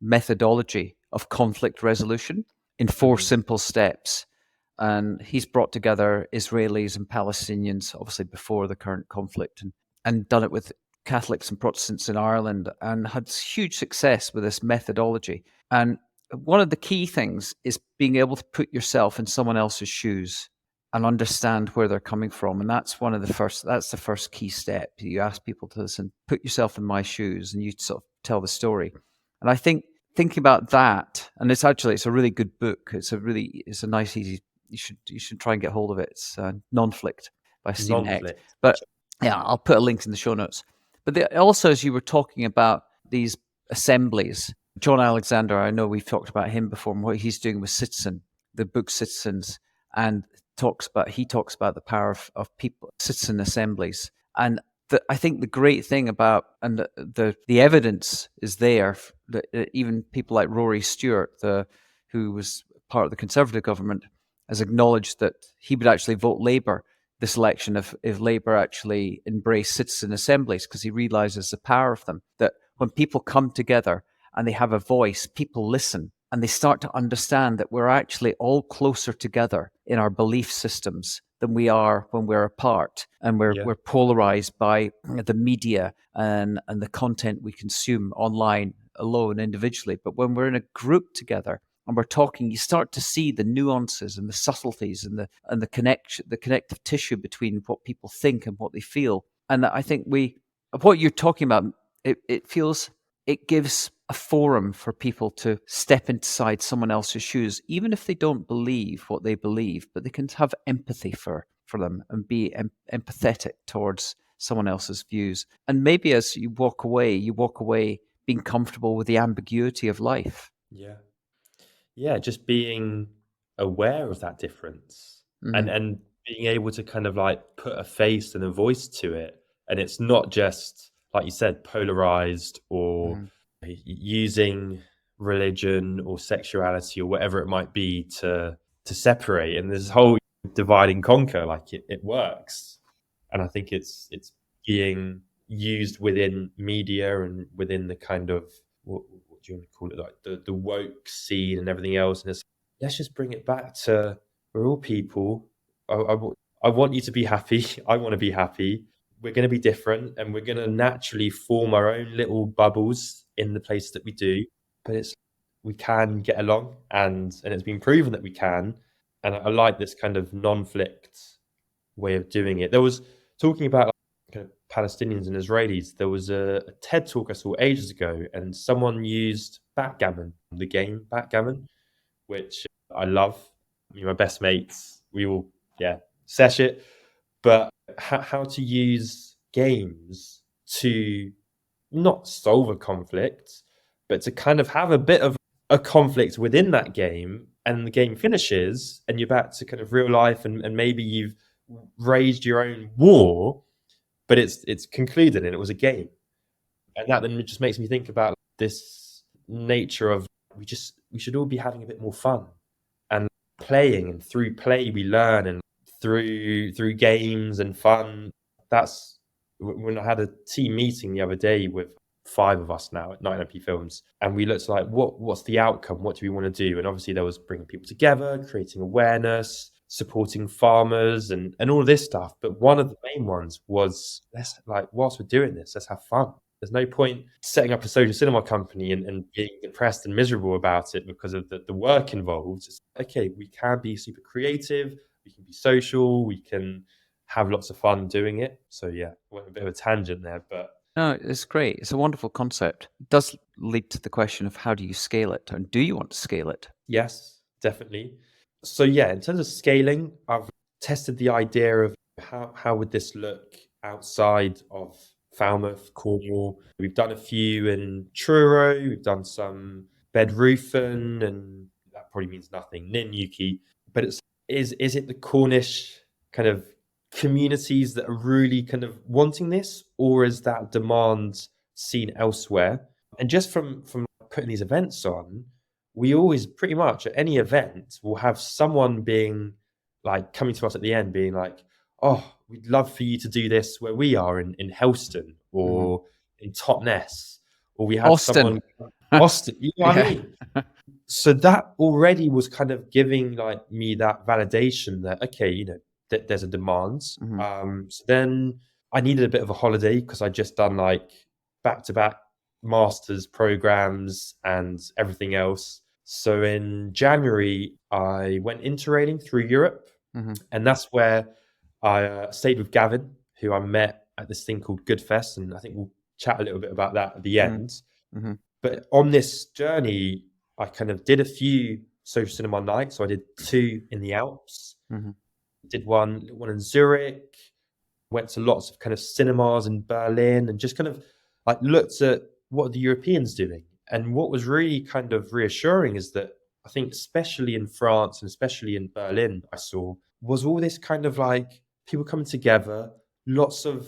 methodology of conflict resolution in 4 simple steps. And he's brought together Israelis and Palestinians, obviously before the current conflict, and done it with Catholics and Protestants in Ireland, and had huge success with this methodology. And one of the key things is being able to put yourself in someone else's shoes and understand where they're coming from. And that's the first key step. You ask people to listen, put yourself in my shoes, and you sort of tell the story. And I think thinking about that, and it's a really good book. It's a nice, easy. You should try and get hold of it. It's Nonflict by Stephen Hecht. Nonflict. But yeah, I'll put a link in the show notes. But also, as you were talking about these assemblies, John Alexander, I know we've talked about him before and what he's doing with Citizen, the book Citizens, and he talks about the power of people, citizen assemblies. And I think the great thing about, and the evidence is there, that even people like Rory Stewart, who was part of the Conservative government, has acknowledged that he would actually vote Labour this election if Labour actually embraced citizen assemblies, because he realises the power of them, that when people come together and they have a voice, people listen, and they start to understand that we're actually all closer together in our belief systems than we are when we're apart, and we're polarized by the media and the content we consume online alone individually. But when we're in a group together and we're talking, you start to see the nuances and the subtleties and the connective tissue between what people think and what they feel. And I think what you're talking about, it feels it gives a forum for people to step inside someone else's shoes, even if they don't believe what they believe, but they can have empathy for them and be empathetic towards someone else's views. And maybe as you walk away being comfortable with the ambiguity of life. Yeah. Yeah, just being aware of that difference Mm, and being able to kind of like put a face and a voice to it. And it's not just, like you said, polarized or mm, using religion or sexuality or whatever it might be to separate. And this whole divide and conquer, like it works. And I think it's being used within media and within the kind of what do you want to call it, like the woke scene and everything else. And it's let's just bring it back to we're all people. I want you to be happy. I want to be happy. We're going to be different, and we're going to naturally form our own little bubbles in the place that we do. But it's we can get along, and it's been proven that we can. And I like this kind of non-flict way of doing it. There was talking about like, kind of Palestinians and Israelis. There was a TED talk I saw ages ago, and someone used backgammon, the game backgammon, which I love. My best mates, we all sesh it. But how to use games to not solve a conflict, but to kind of have a bit of a conflict within that game, and the game finishes, and you're back to kind of real life, and maybe you've raised your own war, but it's concluded and it was a game. And that then just makes me think about this nature of we should all be having a bit more fun and playing, and through play we learn, and through games and fun. That's when I had a team meeting the other day with 5 of us now at 9IP Films, and we looked like what's the outcome, what do we want to do? And obviously there was bringing people together, creating awareness, supporting farmers, and all of this stuff. But one of the main ones was let's like whilst we're doing this, let's have fun. There's no point setting up a social cinema company and being depressed and miserable about it because of the work involved. It's, okay, we can be super creative, we can be social, we can have lots of fun doing it. So yeah, went a bit of a tangent there, but No, it's great. It's a wonderful concept. It does lead to the question of how do you scale it, and do you want to scale it? yes, definitely. So yeah, in terms of scaling, I've tested the idea of how would this look outside of Falmouth, Cornwall. We've done a few in Truro, we've done some Bedroofen, and that probably means nothing, Ninuki. But is it the Cornish kind of communities that are really kind of wanting this, or is that demand seen elsewhere? And just from putting these events on, we always pretty much at any event will have someone being like coming to us at the end being like, oh, we'd love for you to do this where we are in Helston Mhm. or in Totnes, or we had Austin. someone Austin, you know what I Yeah. mean? So that already was kind of giving like me that validation that okay, that there's a demand. Mhm, So then I needed a bit of a holiday because I just done like back to back masters programs and everything else. So in January I went interrailing through Europe, mhm, and that's where I stayed with Gavin, who I met at this thing called Goodfest, and I think we'll chat a little bit about that at the mhm, end. mhm, But on this journey, I kind of did a few social cinema nights. So I did 2 in the Alps, mhm, did one in Zurich, went to lots of kind of cinemas in Berlin, and just kind of like looked at what are the Europeans doing. And what was really kind of reassuring is that I think, especially in France and especially in Berlin, I saw was all this kind of like people coming together, lots of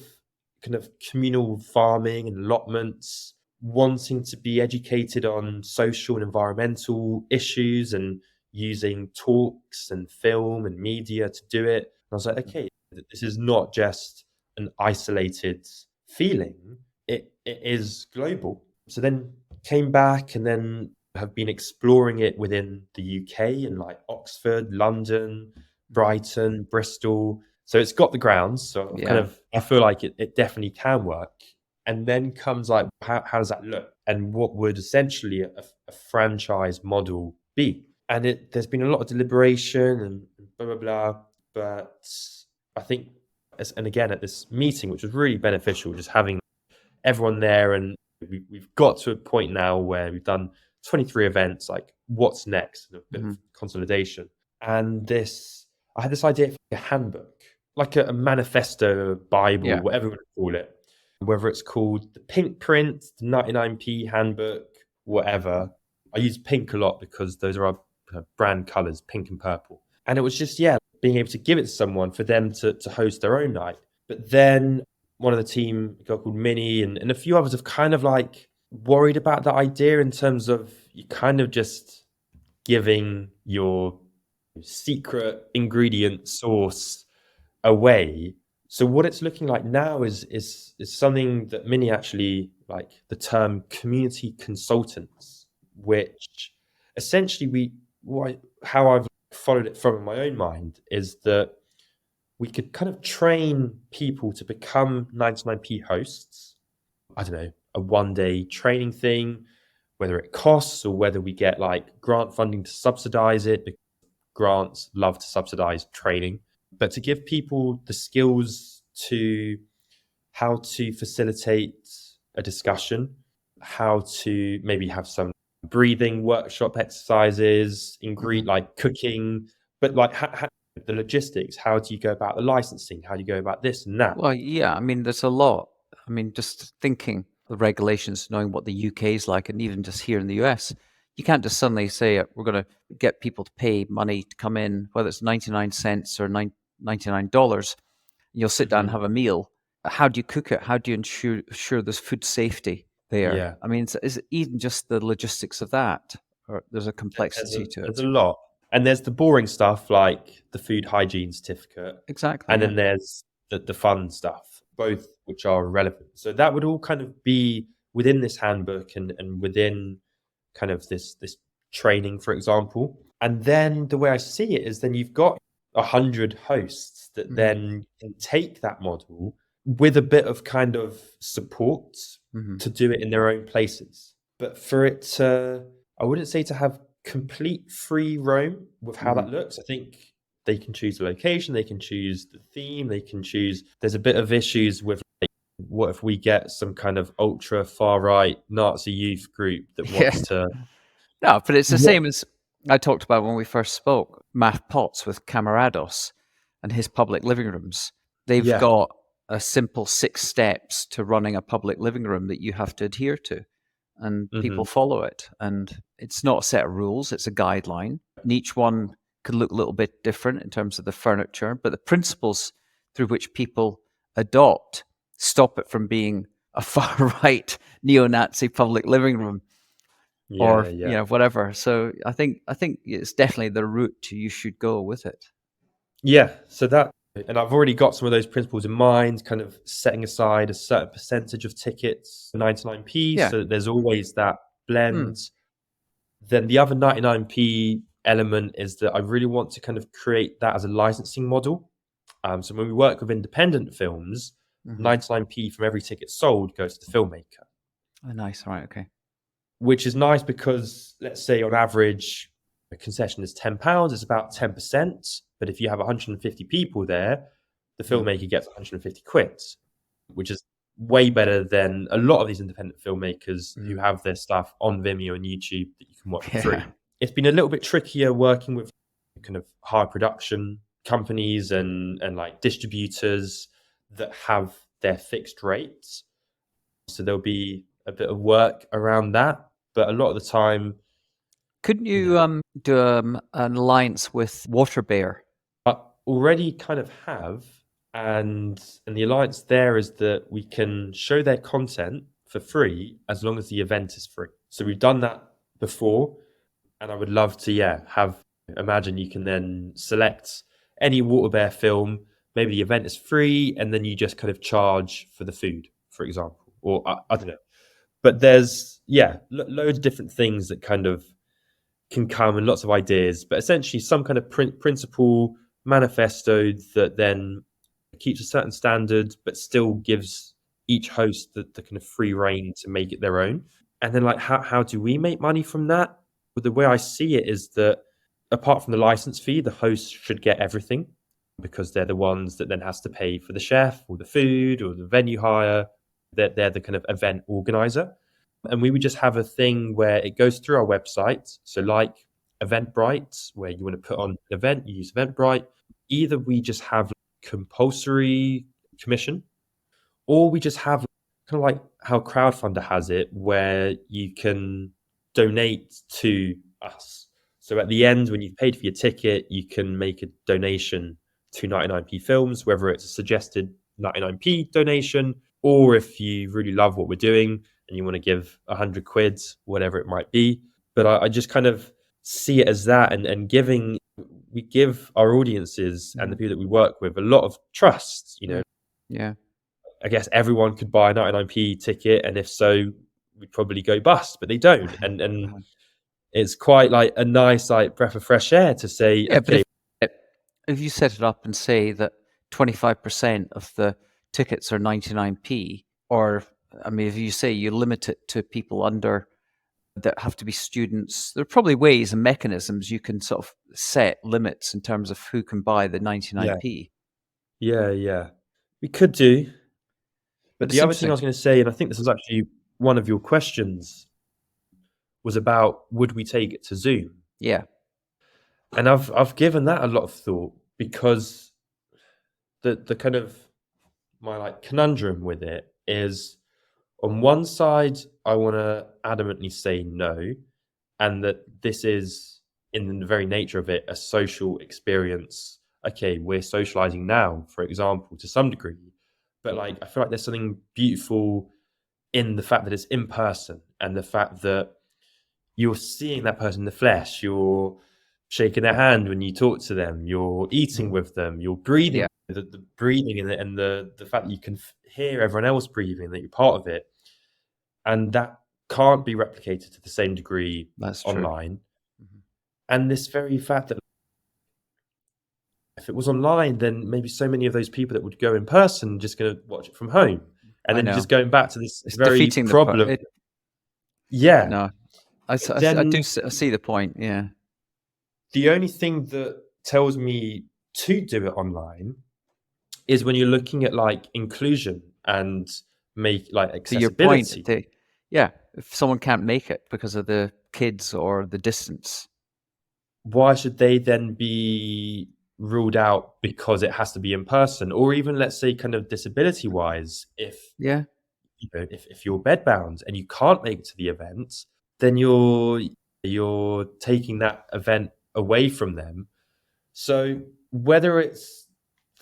kind of communal farming and allotments, wanting to be educated on social and environmental issues, and using talks and film and media to do it. And I was like, okay, this is not just an isolated feeling, it is global. So then came back and then have been exploring it within the UK and like Oxford, London, mhm. Brighton, Bristol. So it's got the grounds. So I've kind Yeah. of I feel like it definitely can work. And then comes like how does that look? And what would essentially a franchise model be? And there's been a lot of deliberation and blah blah blah. But I think and again at this meeting, which was really beneficial, just having everyone there and we've got to a point now where we've done 23 events, like what's next, and a bit of consolidation. And I had this idea for a handbook, like a manifesto, a Bible, Yeah. whatever you want to call it, whether it's called the Pink Print, the 99p handbook, whatever. I use pink a lot because those are our brand colors, pink and purple. And it was just, being able to give it to someone for them to host their own night. But then one of the team, a girl called Minnie, and a few others have kind of like worried about that idea in terms of you kind of just giving your secret ingredient sauce away. So what it's looking like now is something that Minnie actually, like the term community consultants, which essentially how I've followed it from in my own mind is that we could kind of train people to become 99p hosts. I don't know, a one-day training thing, whether it costs or whether we get like grant funding to subsidize it, because grants love to subsidize training, but to give people the skills to how to facilitate a discussion, how to maybe have some breathing workshop exercises, like cooking, but like the logistics. How do you go about the licensing? How do you go about this and that? Well, yeah, I mean, there's a lot. I mean, just thinking the regulations, knowing what the UK is like, and even just here in the US, you can't just suddenly say we're going to get people to pay money to come in, whether it's 99 cents or $99. You'll sit down and have a meal. How do you cook it? How do you ensure there's food safety there? Yeah. I mean, is it even just the logistics of that, or there's a complexity to There's it? a lot. And there's the boring stuff like the food hygiene certificate. Exactly. And Yeah. then there's the fun stuff, both which are relevant. So that would all kind of be within this handbook and within kind of this training, for example. And then the way I see it is then you've got 100 hosts that then can take that model with a bit of kind of support to do it in their own places. But for it to, I wouldn't say to have complete free roam with how that looks. I think they can choose the location, they can choose the theme, they can choose. There's a bit of issues with like, what if we get some kind of ultra far right Nazi youth group that wants to. No, but it's the What? same as I talked about when we first spoke. Matt Potts with Camarados and his public living rooms. They've Yeah. got a simple 6 steps to running a public living room that you have to adhere to, and people follow it. And it's not a set of rules; it's a guideline. And each one could look a little bit different in terms of the furniture, but the principles through which people adopt stop it from being a far right neo-Nazi public living room or whatever. So I think it's definitely the route you should go with it. Yeah. So that, and I've already got some of those principles in mind, kind of setting aside a certain percentage of tickets, 99p, Yeah. so that there's always that blend. Then the other 99p element is that I really want to kind of create that as a licensing model. So when we work with independent films, 99p from every ticket sold goes to the filmmaker. Oh, nice. All right. Okay. Which is nice because, let's say, on average, a concession is £10, it's about 10%. But if you have 150 people there, the filmmaker gets 150 quid, which is way better than a lot of these independent filmmakers who have their stuff on Vimeo and YouTube that you can watch for free. It's been a little bit trickier working with kind of high production companies and like distributors that have their fixed rates. So there'll be a bit of work around that. But a lot of the time, couldn't you do an alliance with Water Bear? I already kind of have, and the alliance there is that we can show their content for free as long as the event is free. So we've done that before, and I would love to imagine you can then select any Water Bear film. Maybe the event is free, and then you just kind of charge for the food, for example, or I don't know. But there's loads of different things that kind of can come and lots of ideas, but essentially some kind of principle manifesto that then keeps a certain standard, but still gives each host the kind of free reign to make it their own. And then like, how do we make money from that? Well, the way I see it is that apart from the license fee, the hosts should get everything because they're the ones that then has to pay for the chef or the food or the venue hire. They're the kind of event organizer. And we would just have a thing where it goes through our website. So like Eventbrite, where you want to put on an event, you use Eventbrite. Either we just have compulsory commission, or we just have kind of like how Crowdfunder has it, where you can donate to us. So at the end, when you've paid for your ticket, you can make a donation to 99p Films, whether it's a suggested 99p donation, or if you really love what we're doing and you want to give 100 quid, whatever it might be. But I just kind of see it as that, and giving, we give our audiences and the people that we work with a lot of trust. Yeah. I guess everyone could buy a 99p ticket, and if so, we'd probably go bust, but they don't. And it's quite like a nice like breath of fresh air to say, Yeah, but okay, if you set it up and say that 25% of the tickets are 99p, or I mean, if you say you limit it to people under that have to be students, there are probably ways and mechanisms you can sort of set limits in terms of who can buy the yeah, 99p. yeah, we could do. But But it's the other thing I interesting. was going to say, and I think this was actually one of your questions, was about would we take it to Zoom? Yeah. And I've given that a lot of thought, because the kind of my like conundrum with it is, on one side I want to adamantly say no, and that this is, in the very nature of it, a social experience. Okay, we're socializing now, for example, to some degree, but like I feel like there's something beautiful in the fact that it's in person, and the fact that you're seeing that person in the flesh, you're shaking their hand when you talk to them, you're eating with them, you're breathing, Yeah. the breathing and the fact that you can hear everyone else breathing, that you're part of it, and that can't be replicated to the same degree That's true. online. And this very fact that if it was online, then maybe so many of those people that would go in person just going to watch it from home, and I then just know. going back to this It's very defeating problem. Yeah. no, I Then I see the point. Yeah. the only thing that tells me to do it online is when you're looking at like inclusion and make like To your point, accessibility. yeah, if someone can't make it because of the kids or the distance. Why should they then be ruled out because it has to be in person? Or even, let's say, kind of disability wise, if Yeah. if you're bedbound and you can't make it to the event, then you're taking that event away from them. So whether it's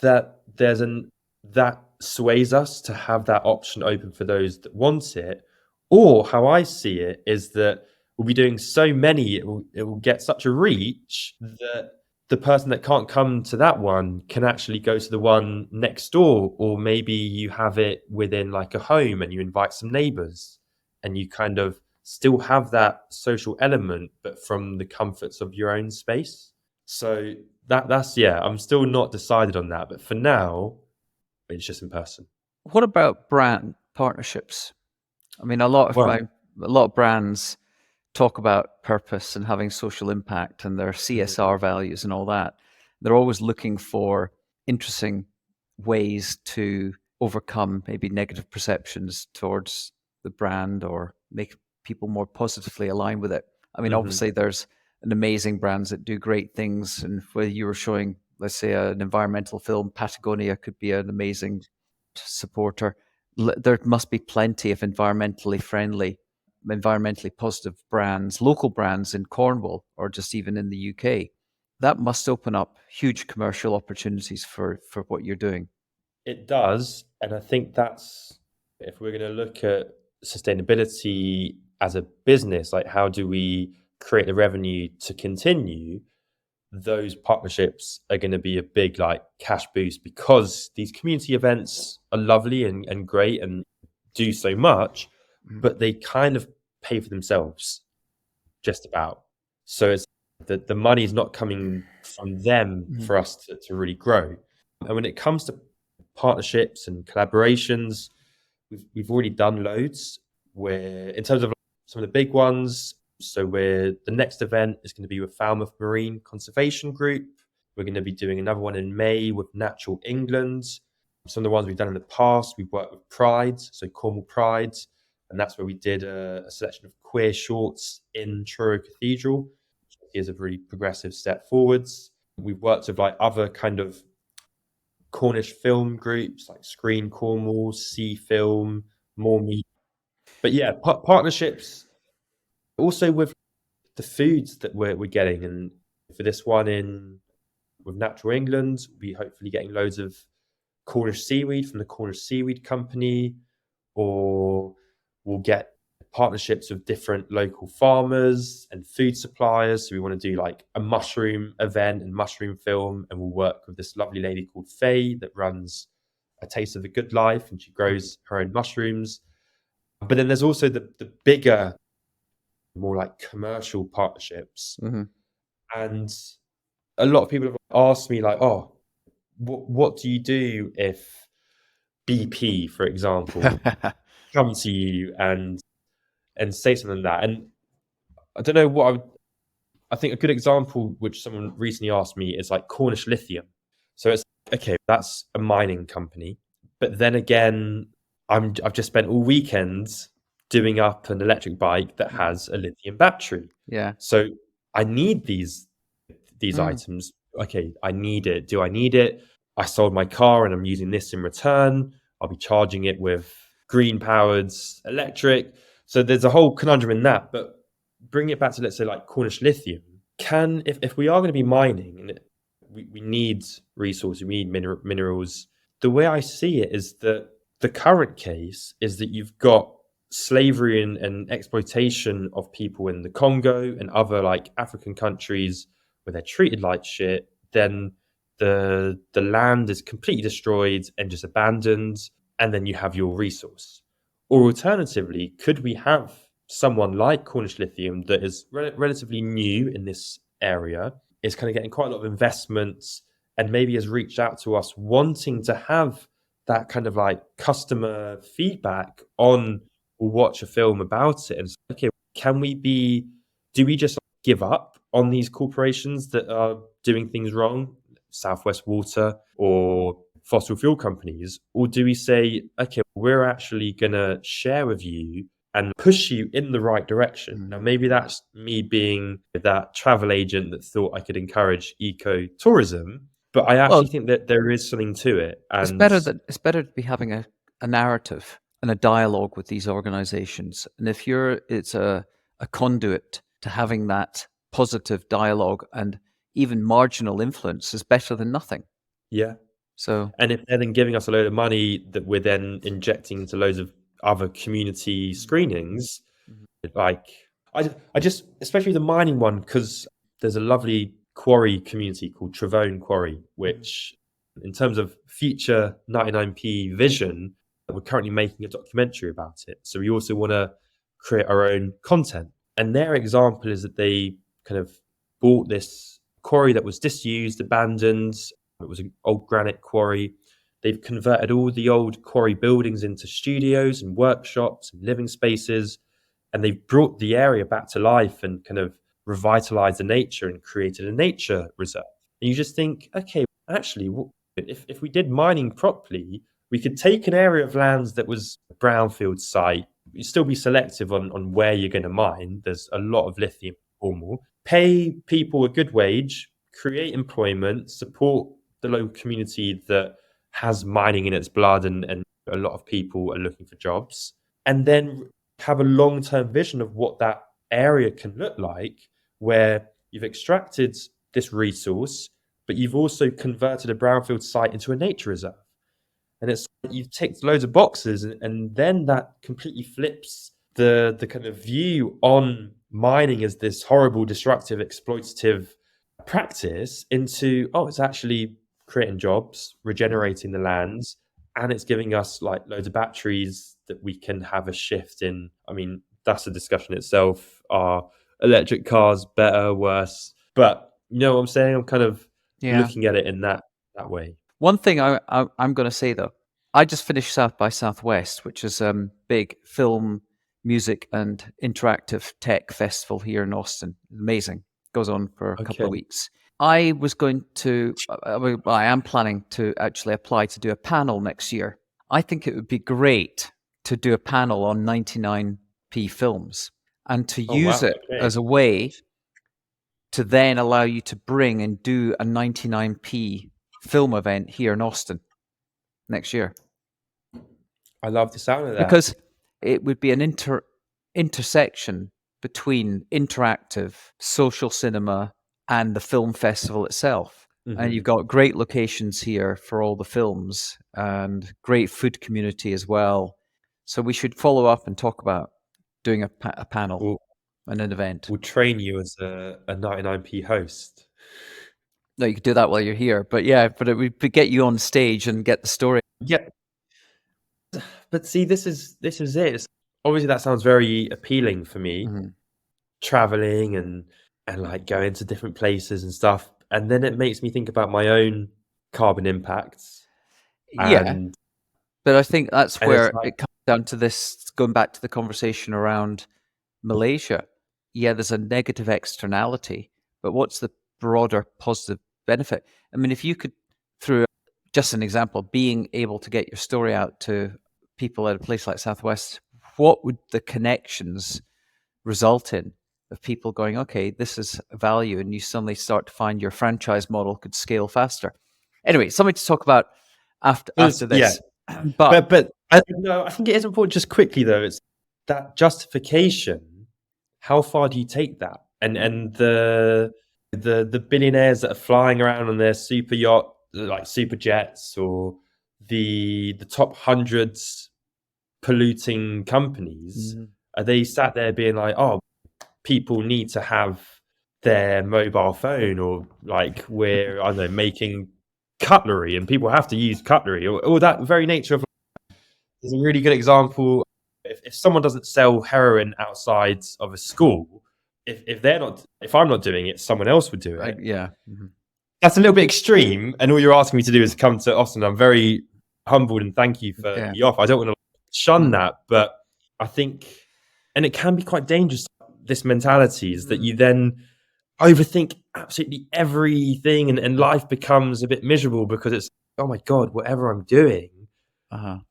that that sways us to have that option open for those that want it, or how I see it is that we'll be doing so many, it will get such a reach that the person that can't come to that one can actually go to the one next door, or maybe you have it within like a home and you invite some neighbors, and you kind of still have that social element, but from the comforts of your own space. So that's yeah, I'm still not decided on that, but for now, it's just in person. What about brand partnerships? I mean, Well, a lot of brands talk about purpose and having social impact and their mhm, CSR values and all that. They're always looking for interesting ways to overcome maybe negative perceptions towards the brand or make people more positively aligned with it. I mean, mhm. obviously, there's an amazing brands that do great things, and where you were showing, let's say, an environmental film, Patagonia could be an amazing supporter. There must be plenty of environmentally positive brands, local brands in Cornwall or just even in the UK. That must open up huge commercial opportunities for what you're doing. It does, and I think that's, if we're going to look at sustainability as a business, like how do we create the revenue to continue? Those partnerships are going to be a big like cash boost, because these community events are lovely and great and do so much, Mhm. but they kind of pay for themselves just about. So it's the money is not coming from them Mhm. for us to really grow. And when it comes to partnerships and collaborations, we've already done loads. Where in terms of some of the big ones, so we're the next event is going to be with Falmouth Marine Conservation Group. We're going to be doing another one in May with Natural England. Some of the ones we've done in the past, we've worked with Pride, so Cornwall Pride. and that's where we did a selection of queer shorts in Truro Cathedral, which is a really progressive step forwards. We've worked with like other kind of Cornish film groups like Screen Cornwall, Sea Film, More Meat. But yeah, partnerships also with the foods that we're getting. And for this one in with Natural England, we hopefully getting loads of Cornish seaweed from the Cornish Seaweed Company, or we'll get partnerships with different local farmers and food suppliers. So we want to do like a mushroom event and mushroom film, and we'll work with this lovely lady called Faye that runs A Taste of a Good Life, and she grows her own mushrooms. But then there's also the bigger, more like commercial partnerships. Mm-hmm. And a lot of people have asked me like, oh, what do you do if BP, for example, come to you and say something like that? And I don't know what I think a good example, which someone recently asked me, is like Cornish Lithium. So it's okay, that's a mining company, but then again, I've just spent all weekends doing up an electric bike that has a lithium battery. Yeah. So I need these items. Okay, I need it. Do I need it? I sold my car and I'm using this in return. I'll be charging it with green powered electric. So there's a whole conundrum in that. But bring it back to, let's say, like Cornish Lithium. If we are going to be mining and we need resources, we need minerals, the way I see it is that the current case is that you've got slavery and exploitation of people in the Congo and other like African countries where they're treated like shit. Then the land is completely destroyed and just abandoned, and then you have your resource. Or alternatively, could we have someone like Cornish Lithium that is relatively new in this area, is kind of getting quite a lot of investments, and maybe has reached out to us wanting to have that kind of like customer feedback on, we'll watch a film about it and say, okay, do we just give up on these corporations that are doing things wrong, Southwest Water or fossil fuel companies, or do we say, okay, we're actually going to share with you and push you in the right direction? Now, maybe that's me being that travel agent that thought I could encourage eco-tourism, but I actually think that there is something to it. And it's better to be having a narrative and a dialogue with these organizations. And if it's a conduit to having that positive dialogue and even marginal influence is better than nothing. yeah. So, and if they're then giving us a load of money that we're then injecting into loads of other community screenings, like I just, especially the mining one, because there's a lovely quarry community called Travone Quarry, which in terms of future 99p vision, we're currently making a documentary about it. So we also want to create our own content. And their example is that they kind of bought this quarry that was disused, abandoned. It was an old granite quarry. They've converted all the old quarry buildings into studios and workshops and living spaces. And they've brought the area back to life and kind of revitalized the nature and created a nature reserve. And you just think, okay, actually, if we did mining properly, we could take an area of lands that was a brownfield site. You'd still be selective on where you're going to mine. There's a lot of lithium in Cornwall. Pay people a good wage, create employment, support the local community that has mining in its blood, and a lot of people are looking for jobs. And then have a long-term vision of what that area can look like, where you've extracted this resource, but you've also converted a brownfield site into a nature reserve. And it's you've ticked loads of boxes, and then that completely flips the kind of view on mining as this horrible, destructive, exploitative practice into, oh, it's actually creating jobs, regenerating the lands, and it's giving us like loads of batteries that we can have a shift in. I mean, that's a discussion itself. Are electric cars better, worse? But you know what I'm saying? I'm kind of looking at it in that way. One thing I'm going to say though, I just finished South by Southwest, which is a big film, music, and interactive tech festival here in Austin. Amazing. Goes on for a couple of weeks. I was going to, I am planning to actually apply to do a panel next year. I think it would be great to do a panel on 99p films and to Oh use wow. it Okay. as a way to then allow you to bring and do a 99p film event here in Austin next year. I love the sound of that. Because it would be an intersection between interactive social cinema and the film festival itself. And you've got great locations here for all the films and great food community as well. So we should follow up and talk about doing a panel and an event. We'll train you as a 99p host. No, you could do that while you're here, but yeah, but it would get you on stage and get the story. Yeah, but see, this is it. Obviously, that sounds very appealing for me, traveling and like going to different places and stuff. And then it makes me think about my own carbon impacts. Yeah, but I think that's where it comes down to this, going back to the conversation around Malaysia. Yeah, there's a negative externality, but what's the broader positive benefit? I mean, if you could, through just an example, being able to get your story out to people at a place like Southwest, what would the connections result in of people going, okay, this is a value, and you suddenly start to find your franchise model could scale faster. Anyway, something to talk about after this. Yeah. But I think it is important, just quickly though, it's that justification. How far do you take that? And the billionaires that are flying around on their super yacht, like super jets, or the top hundreds polluting companies, are they sat there being like, oh, people need to have their mobile phone, or like we're, I don't know, making cutlery and people have to use cutlery, or that very nature of, is a really good example. If someone doesn't sell heroin outside of a school, if I'm not doing it, someone else would do it. That's a little bit extreme, and all you're asking me to do is come to Austin. I'm very humbled and thank you for the offer. I don't want to shun that, but I think, and it can be quite dangerous, this mentality is that you then overthink absolutely everything, and life becomes a bit miserable because it's, oh my God, whatever I'm doing,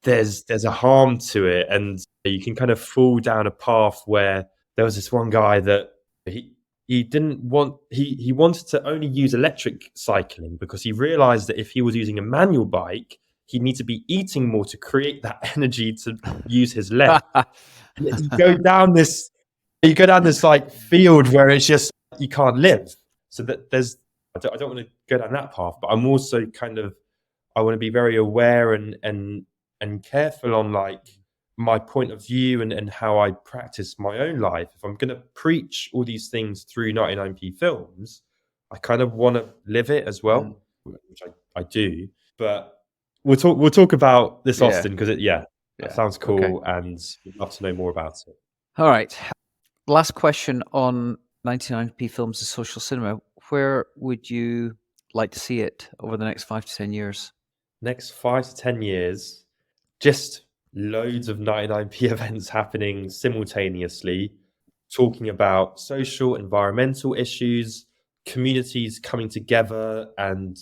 there's a harm to it, and you can kind of fall down a path where there was this one guy that he wanted to only use electric cycling because he realized that if he was using a manual bike, he'd need to be eating more to create that energy to use his leg. You go down this like field where it's just, you can't live. So that I don't want to go down that path, but I'm also I want to be very aware and careful on like my point of view and how I practice my own life. If I'm going to preach all these things through 99p films, I kind of want to live it as well, which I do. But we'll talk about this, Austin, because that sounds cool, and we'd love to know more about it. All right. Last question on 99p films and social cinema. Where would you like to see it over the next 5 to 10 years? Next 5 to 10 years, just loads of 99p events happening simultaneously, talking about social, environmental issues, communities coming together and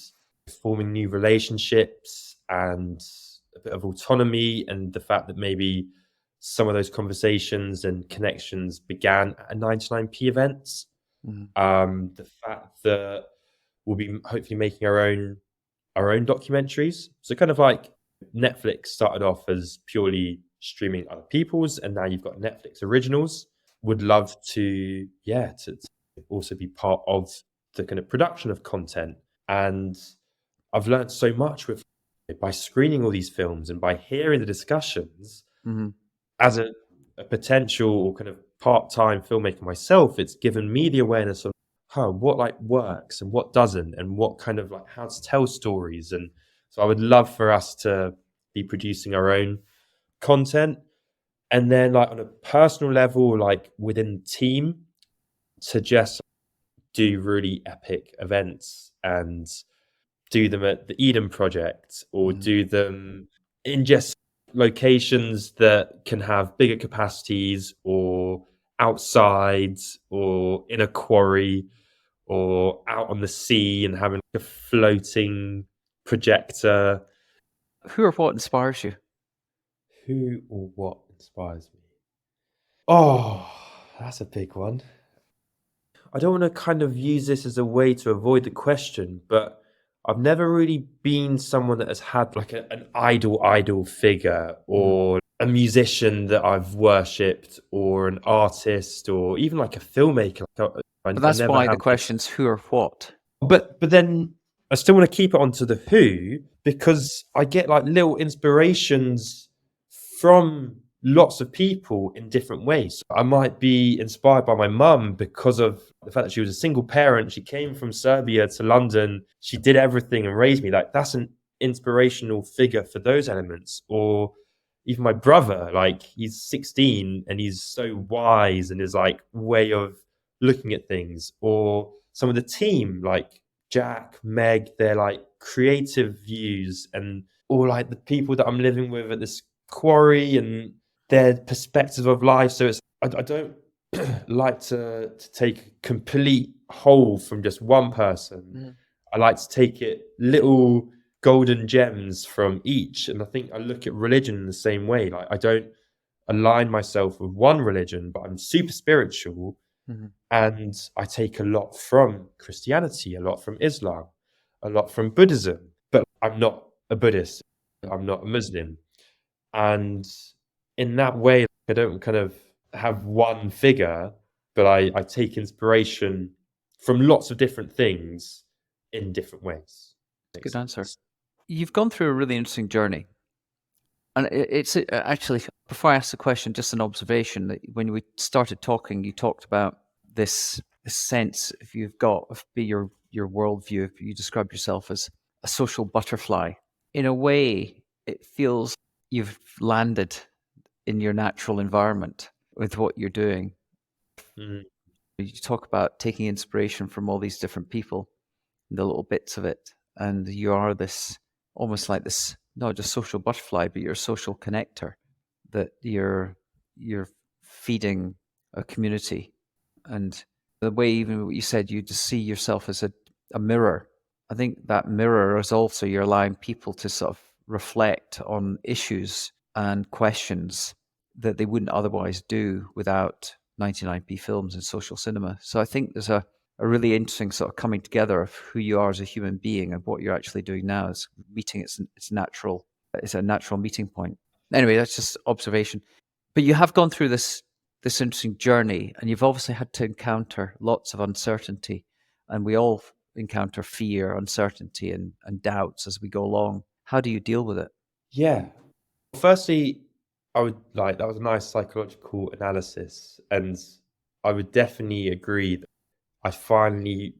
forming new relationships, and a bit of autonomy, and the fact that maybe some of those conversations and connections began at 99p events. The fact that we'll be hopefully making our own documentaries. So kind of like Netflix started off as purely streaming other people's, and now you've got Netflix originals. Would love to also be part of the kind of production of content. And I've learned so much by screening all these films and by hearing the discussions. As a potential or kind of part-time filmmaker myself, it's given me the awareness of what like works and what doesn't, and what kind of like how to tell stories. And so I would love for us to be producing our own content, and then like on a personal level, like within the team, to just do really epic events and do them at the Eden Project, or do them in just locations that can have bigger capacities, or outside, or in a quarry, or out on the sea and having a floating projector. Who or what inspires you? Who or what inspires me. Oh, that's a big one. I don't want to kind of use this as a way to avoid the question, but I've never really been someone that has had like an idol figure or a musician that I've worshipped or an artist or even like a filmmaker. But that's never why had the question's who or what. but then I still want to keep it onto the who because I get like little inspirations from lots of people in different ways. I might be inspired by my mum because of the fact that she was a single parent. She came from Serbia to London. She did everything and raised me. Like that's an inspirational figure for those elements. Or even my brother, like he's 16 and he's so wise and his like way of looking at things. Or some of the team, like Jack, Meg, they're like creative views and or like the people that I'm living with at this quarry and their perspective of life. So it's I don't like to take complete whole from just one person. I like to take it little golden gems from each. And I think I look at religion in the same way. Like I don't align myself with one religion, but I'm super spiritual. And I take a lot from Christianity, a lot from Islam, a lot from Buddhism, but I'm not a Buddhist. I'm not a Muslim. And in that way, I don't kind of have one figure, but I take inspiration from lots of different things in different ways. Good answer. You've gone through a really interesting journey. And it's actually, before I ask the question, just an observation that when we started talking, you talked about this sense if you've got of your worldview, if you describe yourself as a social butterfly. In a way, it feels you've landed in your natural environment with what you're doing. You talk about taking inspiration from all these different people, the little bits of it, and you are this almost like this not just social butterfly, but you're a social connector, that you're feeding a community. And the way even what you said, you just see yourself as a mirror. I think that mirror is also you're allowing people to sort of reflect on issues and questions that they wouldn't otherwise do without 99p films and social cinema. So I think there's a really interesting sort of coming together of who you are as a human being and what you're actually doing now is meeting it's a natural meeting point. Anyway, that's just observation. But you have gone through this interesting journey and you've obviously had to encounter lots of uncertainty, and we all encounter fear, uncertainty and doubts as we go along. How do you deal with it? Yeah. Firstly, I would like that was a nice psychological analysis, and I would definitely agree that I finally,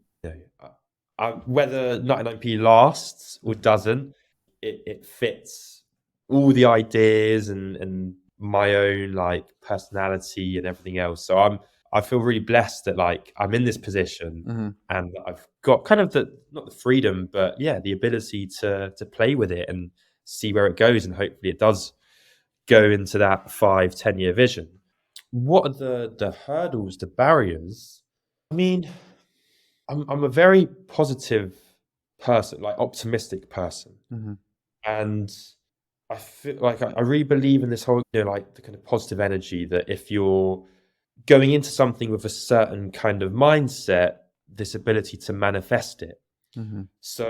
whether 99p lasts or doesn't, it fits all the ideas and my own like personality and everything else. So I feel really blessed that like I'm in this position and that I've got kind of the not the freedom, but yeah, the ability to play with it and see where it goes, and hopefully it does go into that 5-10 year vision. What are the hurdles, the barriers? I mean, I'm a very positive person, like optimistic person, and I feel like I really believe in this whole, like the kind of positive energy that if you're going into something with a certain kind of mindset, this ability to manifest it. So,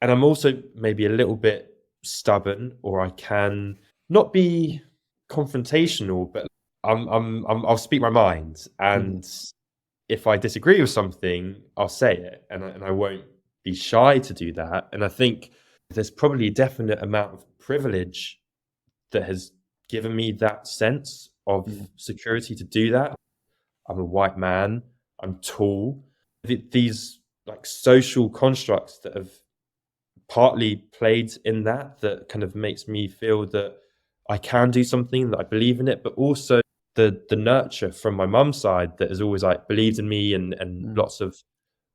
and I'm also maybe a little bit stubborn, or I can not be confrontational, but I'll speak my mind, and if I disagree with something, I'll say it, and I won't be shy to do that. And I think there's probably a definite amount of privilege that has given me that sense of security to do that. I'm a white man. I'm tall. These like social constructs that have partly played in that kind of makes me feel that I can do something, that I believe in it, but also the nurture from my mum's side that has always like believed in me, and lots of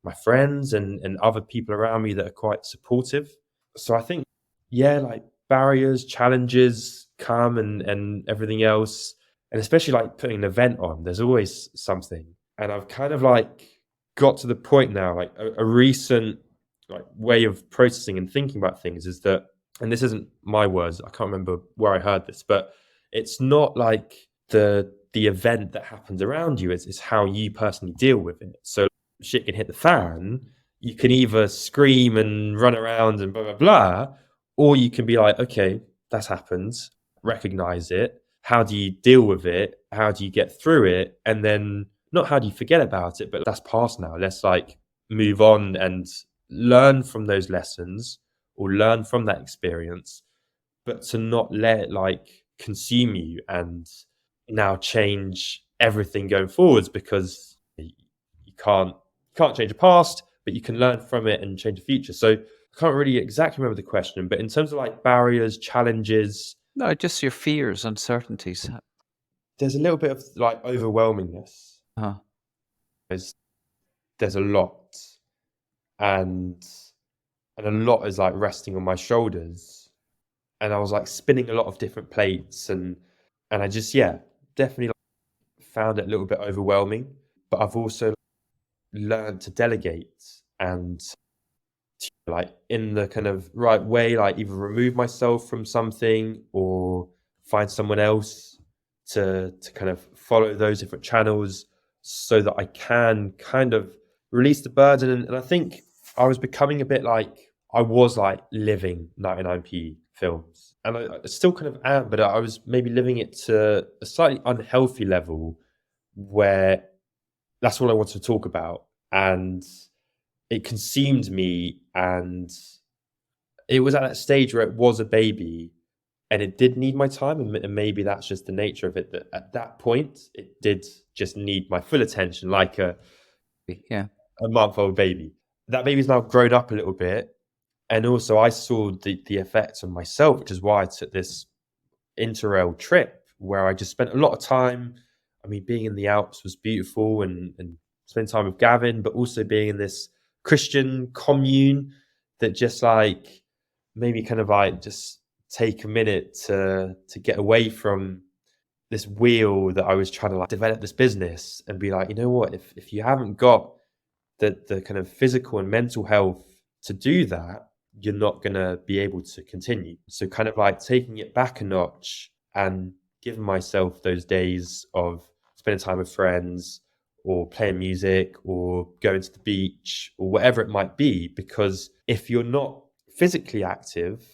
my friends and other people around me that are quite supportive. So I think, yeah, like barriers, challenges come and everything else. And especially like putting an event on, there's always something. And I've kind of like got to the point now, like a recent like way of processing and thinking about things is that, and this isn't my words, I can't remember where I heard this, but It's not like the event that happens around you, it's how you personally deal with it. So shit can hit the fan, you can either scream and run around and blah blah blah, or you can be like, okay, that's happened, recognize it, how do you deal with it, how do you get through it, and then not how do you forget about it, but that's past now, let's like move on and learn from those lessons or learn from that experience, but to not let it like consume you and now change everything going forwards, because you can't change the past, but you can learn from it and change the future. So I can't really exactly remember the question, but in terms of like barriers, challenges, No, just your fears, uncertainties. there's a little bit of like overwhelmingness. Uh, There's a lot, and a lot is like resting on my shoulders, and I was like spinning a lot of different plates, and I just definitely found it a little bit overwhelming. But I've also learned to delegate and like in the kind of right way, like either remove myself from something or find someone else to kind of follow those different channels so that I can kind of release the burden. And I think I was becoming a bit like I was like living 99p films, and I still kind of am, but I was maybe living it to a slightly unhealthy level where that's all I wanted to talk about, and it consumed me, and it was at that stage where it was a baby and it did need my time, and maybe that's just the nature of it, that at that point it did just need my full attention, like a yeah. month-old baby. That baby's now grown up a little bit, and also I saw the effects on myself, which is why I took this interrail trip where I just spent a lot of time. I mean, being in the Alps was beautiful, and spending time with Gavin, but also being in this Christian commune that just like made me kind of like just take a minute to get away from this wheel that I was trying to like develop this business, and be like, you know what, if you haven't got the kind of physical and mental health to do that, you're not going to be able to continue. So kind of like taking it back a notch and giving myself those days of spending time with friends or playing music or going to the beach or whatever it might be. Because if you're not physically active,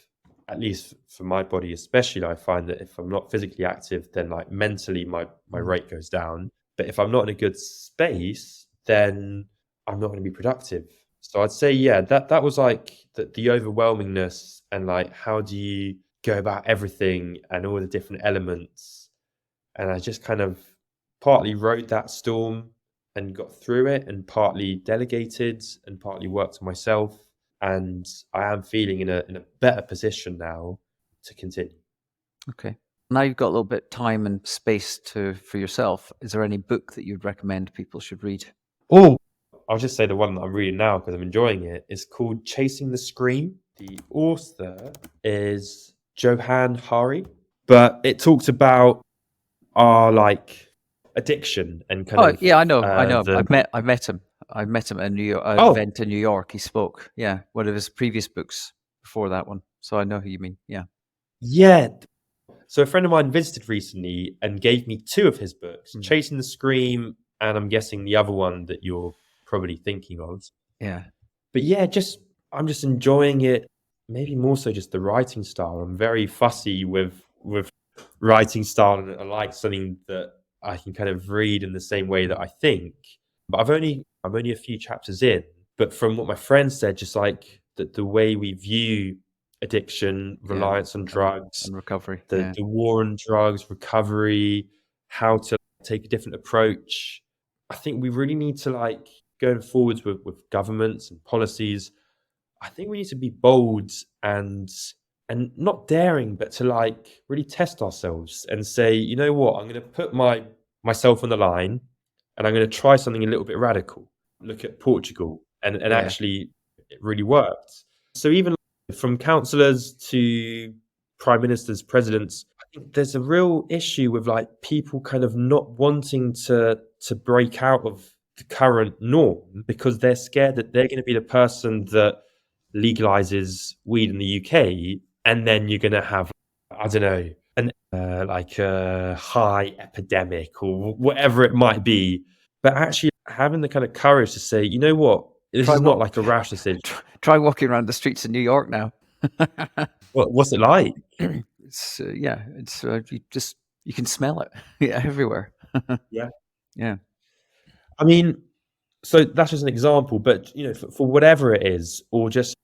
at least for my body especially, I find that if I'm not physically active, then like mentally my rate goes down. But if I'm not in a good space, then I'm not going to be productive. So I'd say, that was like the overwhelmingness, and like how do you go about everything and all the different elements. And I just kind of partly rode that storm and got through it, and partly delegated and partly worked on myself. And I am feeling in a better position now to continue. Okay. Now you've got a little bit of time and space for yourself. Is there any book that you'd recommend people should read? Oh, I'll just say the one that I'm reading now because I'm enjoying it. It's called Chasing the Scream. The author is Johan Hari, but it talks about our like addiction and kind Oh of yeah, I know. the I met him. I met him at an oh event in New York. He spoke. Yeah, one of his previous books before that one. So I know who you mean. Yeah. yeah. So a friend of mine visited recently and gave me two of his books, Mm. Chasing the Scream, and I'm guessing the other one that you're probably thinking of. Yeah. But yeah, I'm just enjoying it. Maybe more so just the writing style. I'm very fussy with writing style, and I like something that I can kind of read in the same way that I think. But I'm only a few chapters in. But from what my friend said, just like the way we view addiction, Yeah. reliance on drugs, And recovery. the Yeah. war on drugs, recovery, how to take a different approach. I think we really need to like going forwards with governments and policies. I think we need to be bold and not daring, but to like really test ourselves and say, you know what, I'm going to put myself on the line, and I'm going to try something a little bit radical. Look at Portugal, and Yeah. actually it really worked. So even from councillors to prime ministers, presidents, I think there's a real issue with like people kind of not wanting to break out of the current norm because they're scared that they're going to be the person that legalizes weed in the UK, and then you're going to have, I don't know, like a high epidemic or whatever it might be, but actually having the kind of courage to say, you know what, this is not like a rash decision. Try walking around the streets of New York now. What's it like? It's you can smell it everywhere. Yeah. Yeah. I mean, so that's just an example, but for whatever it is, or just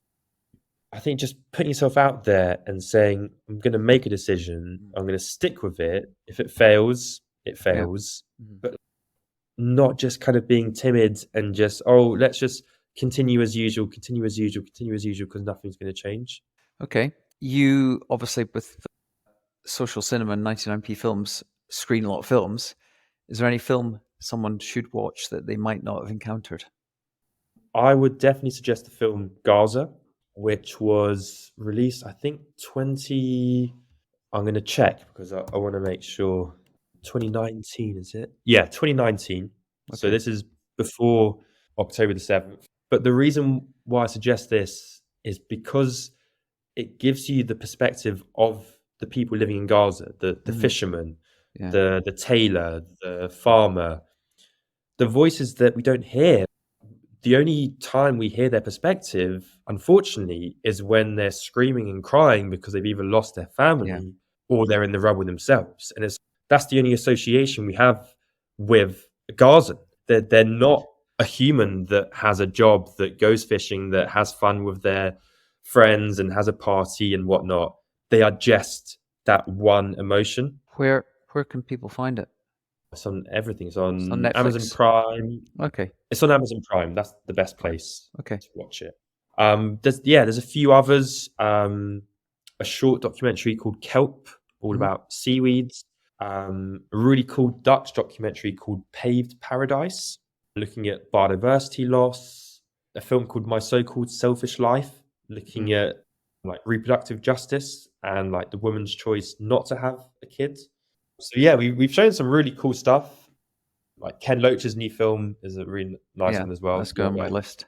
I think just putting yourself out there and saying, I'm going to make a decision, I'm going to stick with it. If it fails, it Yeah. fails. But not just kind of being timid and just, let's just continue as usual, because nothing's going to change. Okay. You obviously, with social cinema and 99p films, screen a lot of films. Is there any film someone should watch that they might not have encountered? I would definitely suggest the film Gaza, which was released, I think, I'm going to check because I want to make sure. 2019, is it? Yeah, 2019. So Okay. this is before October the 7th. But the reason why I suggest this is because it gives you the perspective of the people living in Gaza, the fisherman, Yeah. the tailor, the farmer, the voices that we don't hear. The only time we hear their perspective, unfortunately, is when they're screaming and crying because they've either lost their family or they're in the rubble themselves. And that's the only association we have with Gaza. They're not a human that has a job, that goes fishing, that has fun with their friends and has a party and whatnot. They are just that one emotion. Where can people find it? It's on everything. It's It's on on Amazon Netflix. Prime. Okay. It's on Amazon Prime. That's the best place Okay. to watch it. There's a few others. A short documentary called Kelp, all about seaweeds. A really cool Dutch documentary called Paved Paradise, looking at biodiversity loss. A film called My So-Called Selfish Life, looking at like reproductive justice and like the woman's choice not to have a kid. So yeah, we've shown some really cool stuff. Like Ken Loach's new film is a really nice one as well. Let's go on my list.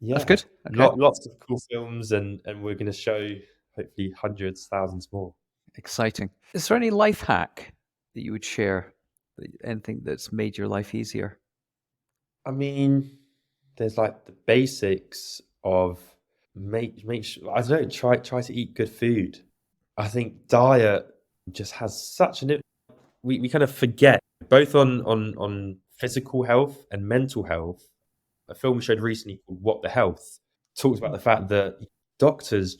Yeah, That's good. Okay. lots of cool films, and we're going to show hopefully hundreds, thousands more. Exciting. Is there any life hack that you would share? Anything that's made your life easier? I mean, there's like the basics of make sure, I don't know, try to eat good food. I think diet just has such an we kind of forget both on physical health and mental health. A film we showed recently called What the Health talks about the fact that doctors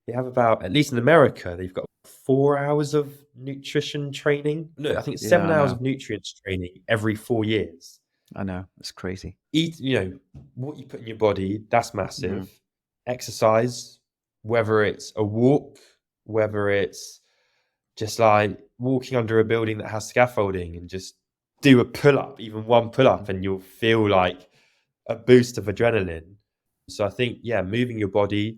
they have about, at least in America, they've got 4 hours of nutrition training. No, I think it's 7 hours of nutrients training every 4 years. I know, it's crazy. Eat, what you put in your body, that's massive. Exercise, whether it's a walk, whether it's just like walking under a building that has scaffolding and just do a pull-up, even one pull-up, and you'll feel like a boost of adrenaline. So I think, moving your body,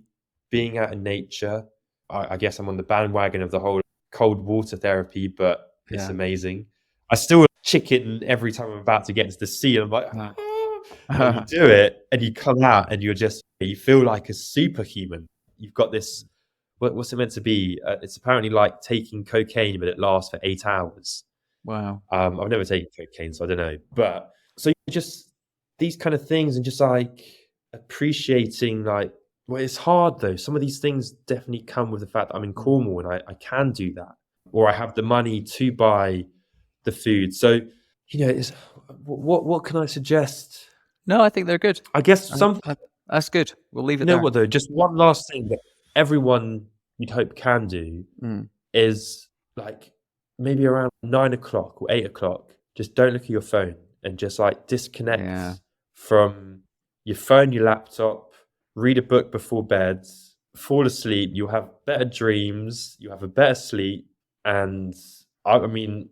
being out in nature. I guess I'm on the bandwagon of the whole cold water therapy, but it's amazing. I still chicken every time I'm about to get into the sea, and I'm like, and you do it, and you come out, and you feel like a superhuman. You've got this. What's it meant to be? It's apparently like taking cocaine, but it lasts for 8 hours. Wow. I've never taken cocaine, so I don't know. But so just these kind of things, and just like appreciating, like, well, it's hard though. Some of these things definitely come with the fact that I'm in Cornwall and I can do that, or I have the money to buy the food. So, it's what can I suggest? No, I think they're good. I guess that's good. We'll leave it there. there. What though? Just one last thing that everyone you'd hope can do is like maybe around 9 o'clock or 8 o'clock, just don't look at your phone and just like disconnect from your phone, your laptop, read a book before bed, fall asleep. You'll have better dreams, you have a better sleep. And I mean,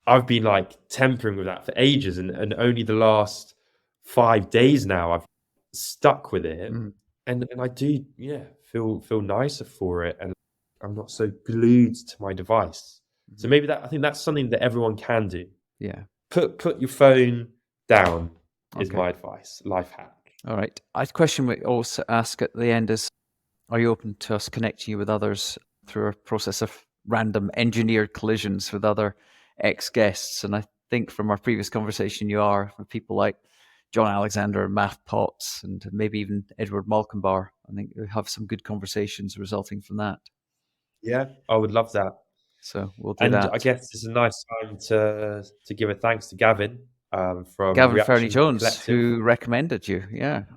I've been like tempering with that for ages, and only the last 5 days now I've stuck with it. And I do, feel nicer for it, and I'm not so glued to my device. So maybe I think that's something that everyone can do. Yeah. Put your phone down is my advice, life hack. All right. A question we also ask at the end is, are you open to us connecting you with others through a process of random engineered collisions with other ex-guests. And I think from our previous conversation, you are with people like John Alexander and Matt Potts and maybe even Edward Malkenbar. I think we have some good conversations resulting from that. Yeah, I would love that. So we'll do And I that. guess it's a nice time to give a thanks to Gavin from Gavin Fernie Reaction Jones, Collective. who recommended you,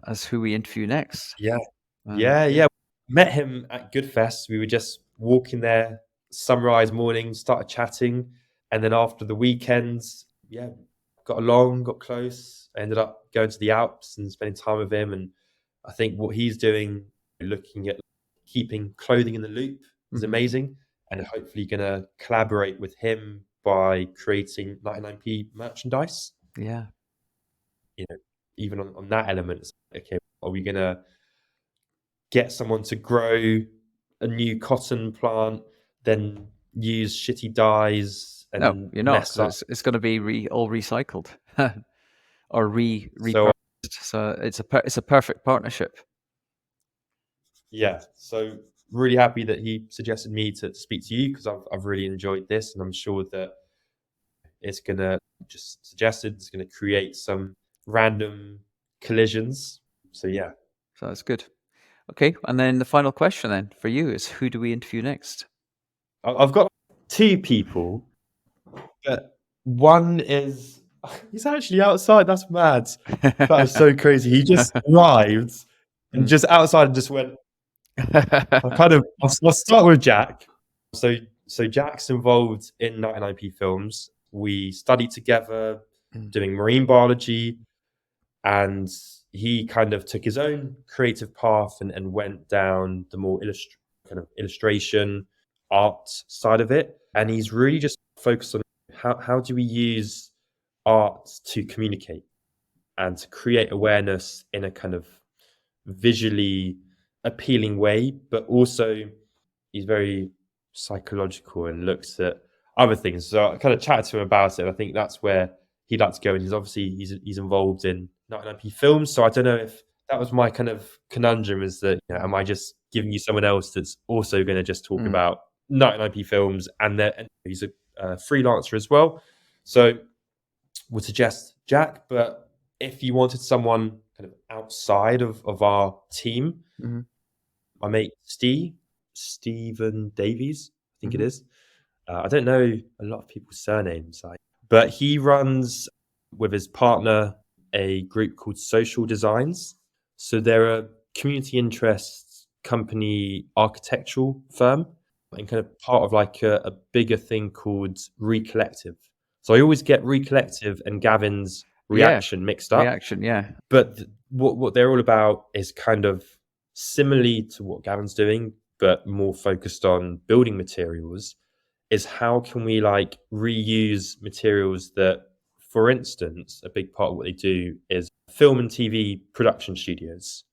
as who we interview next. Yeah, And yeah. Met him at Goodfest. We were just walking there, sunrise morning, started chatting, and then after the weekends, yeah, got along, got close. I ended up going to the Alps and spending time with him. And I think what he's doing, looking at keeping clothing in the loop, is amazing. And hopefully, going to collaborate with him by creating 99p merchandise. yeah, You know, even on that element, it's like, okay, are we going to get someone to grow a new cotton plant, then use shitty dyes no, and you're not, mess up? because it's going to be all recycled or So repurposed. So it's a perfect partnership. yeah, so really happy that he suggested me to speak to you because I've really enjoyed this, and I'm sure that it's gonna just suggested it's gonna create some random collisions. So yeah, So that's good. Okay, and then the final question then for you is, who do we interview next? I've got two people, but one is he's actually outside. That's mad. That is so crazy. He just arrived and just outside and just went. I'll start with Jack. So Jack's involved in 99p Films. We studied together doing marine biology, and he kind of took his own creative path and went down the more kind of illustration art side of it. And he's really just focused on how do we use art to communicate and to create awareness in a kind of visually appealing way, but also he's very psychological and looks at other things. So I kind of chatted to him about it. I think that's where he'd like to go. And he's involved in 99p Films. So I don't know if that was my kind of conundrum, is that, you know, am I just giving you someone else that's also going to just talk about 99p Films, and he's a freelancer as well. So would suggest Jack, but if you wanted someone kind of outside of our team, my mate Stephen Davies, I think it is. I don't know a lot of people's surnames, but he runs with his partner a group called Social Designs. So they're a community interest company architectural firm, and kind of part of like a bigger thing called Recollective. So I always get Recollective and Gavin's Reaction mixed up. Reaction, yeah. But what they're all about is kind of similarly to what Gavin's doing, but more focused on building materials, is how can we like reuse materials that, for instance, a big part of what they do is film and TV production studios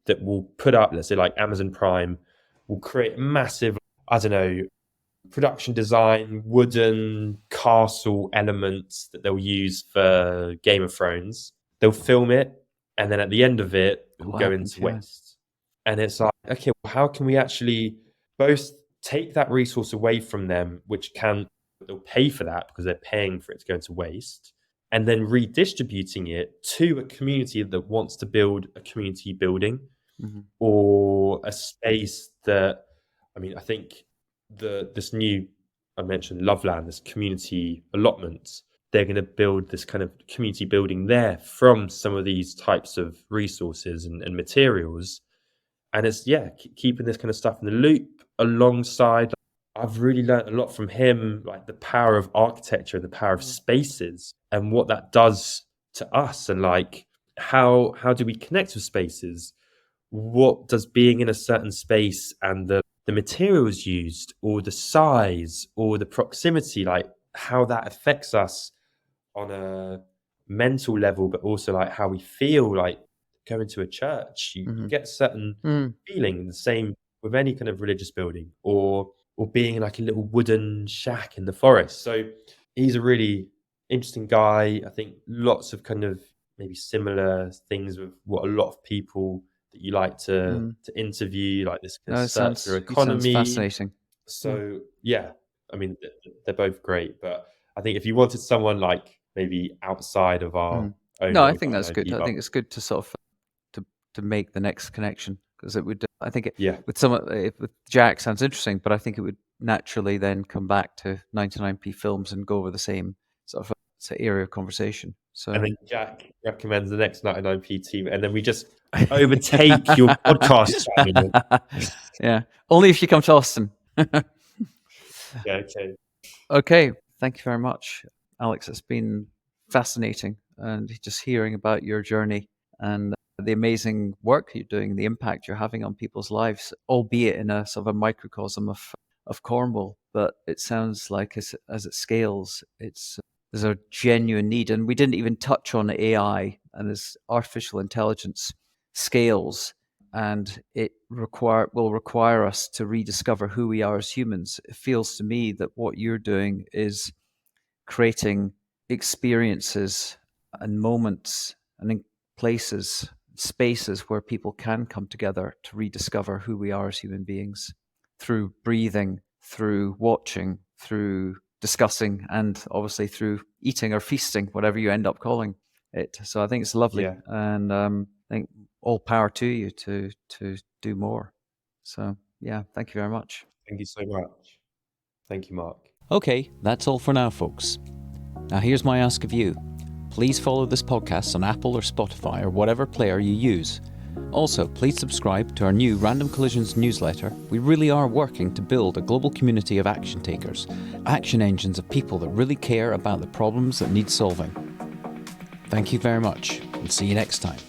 that will put up, let's say like Amazon Prime, will create massive, I don't know, production design, wooden castle elements that they'll use for Game of Thrones. They'll film it, and then at the end of it, it will go into waste. And it's like, okay, well, how can we actually both take that resource away from them, they'll pay for that because they're paying for it to go into waste, and then redistributing it to a community that wants to build a community building or a space that, I mean, I think this new, I mentioned Loveland, this community allotment, they're going to build this kind of community building there from some of these types of resources and materials. And it's, keeping this kind of stuff in the loop alongside. I've really learned a lot from him, like the power of architecture, the power of spaces, and what that does to us, and like how do we connect with spaces? What does being in a certain space and the materials used, or the size, or the proximity, like how that affects us on a mental level, but also like how we feel, like going to a church, you get a certain feeling. The same with any kind of religious building, or being in like a little wooden shack in the forest. So he's a really interesting guy. I think lots of kind of maybe similar things with what a lot of people that you like to interview, like this kind of circular economy. Sounds fascinating. So yeah, I mean, they're both great, but I think if you wanted someone like maybe outside of our own No, I little think that's good. 99p I think bubble, it's good to sort of to make the next connection, because it would. I think yeah, with some with Jack sounds interesting, but I think it would naturally then come back to 99p films and go over the same sort of area of conversation. and So then Jack recommends the next 99p team, and then we just overtake your podcast channel. yeah, only if you come to Austin. Yeah, okay. Okay, thank you very much, Alex. It's been fascinating, and just hearing about your journey and the amazing work you're doing, the impact you're having on people's lives, albeit in a sort of a microcosm of Cornwall. But it sounds like as it scales, there's a genuine need, and we didn't even touch on AI, and as artificial intelligence scales, and it will require us to rediscover who we are as humans. It feels to me that what you're doing is creating experiences and moments and in places, spaces where people can come together to rediscover who we are as human beings through breathing, through watching, through discussing, and obviously through eating or feasting, whatever you end up calling it. So I think it's lovely, Yeah, and I think all power to you to do more. So yeah, thank you very much. thank you so much. Thank you, Mark. Okay, that's all for now, folks. Now here's my ask of you. Please follow this podcast on Apple or Spotify or whatever player you use. Also, please subscribe to our new Random Collisions newsletter. We really are working to build a global community of action takers, action engines of people that really care about the problems that need solving. Thank you very much, and see you next time.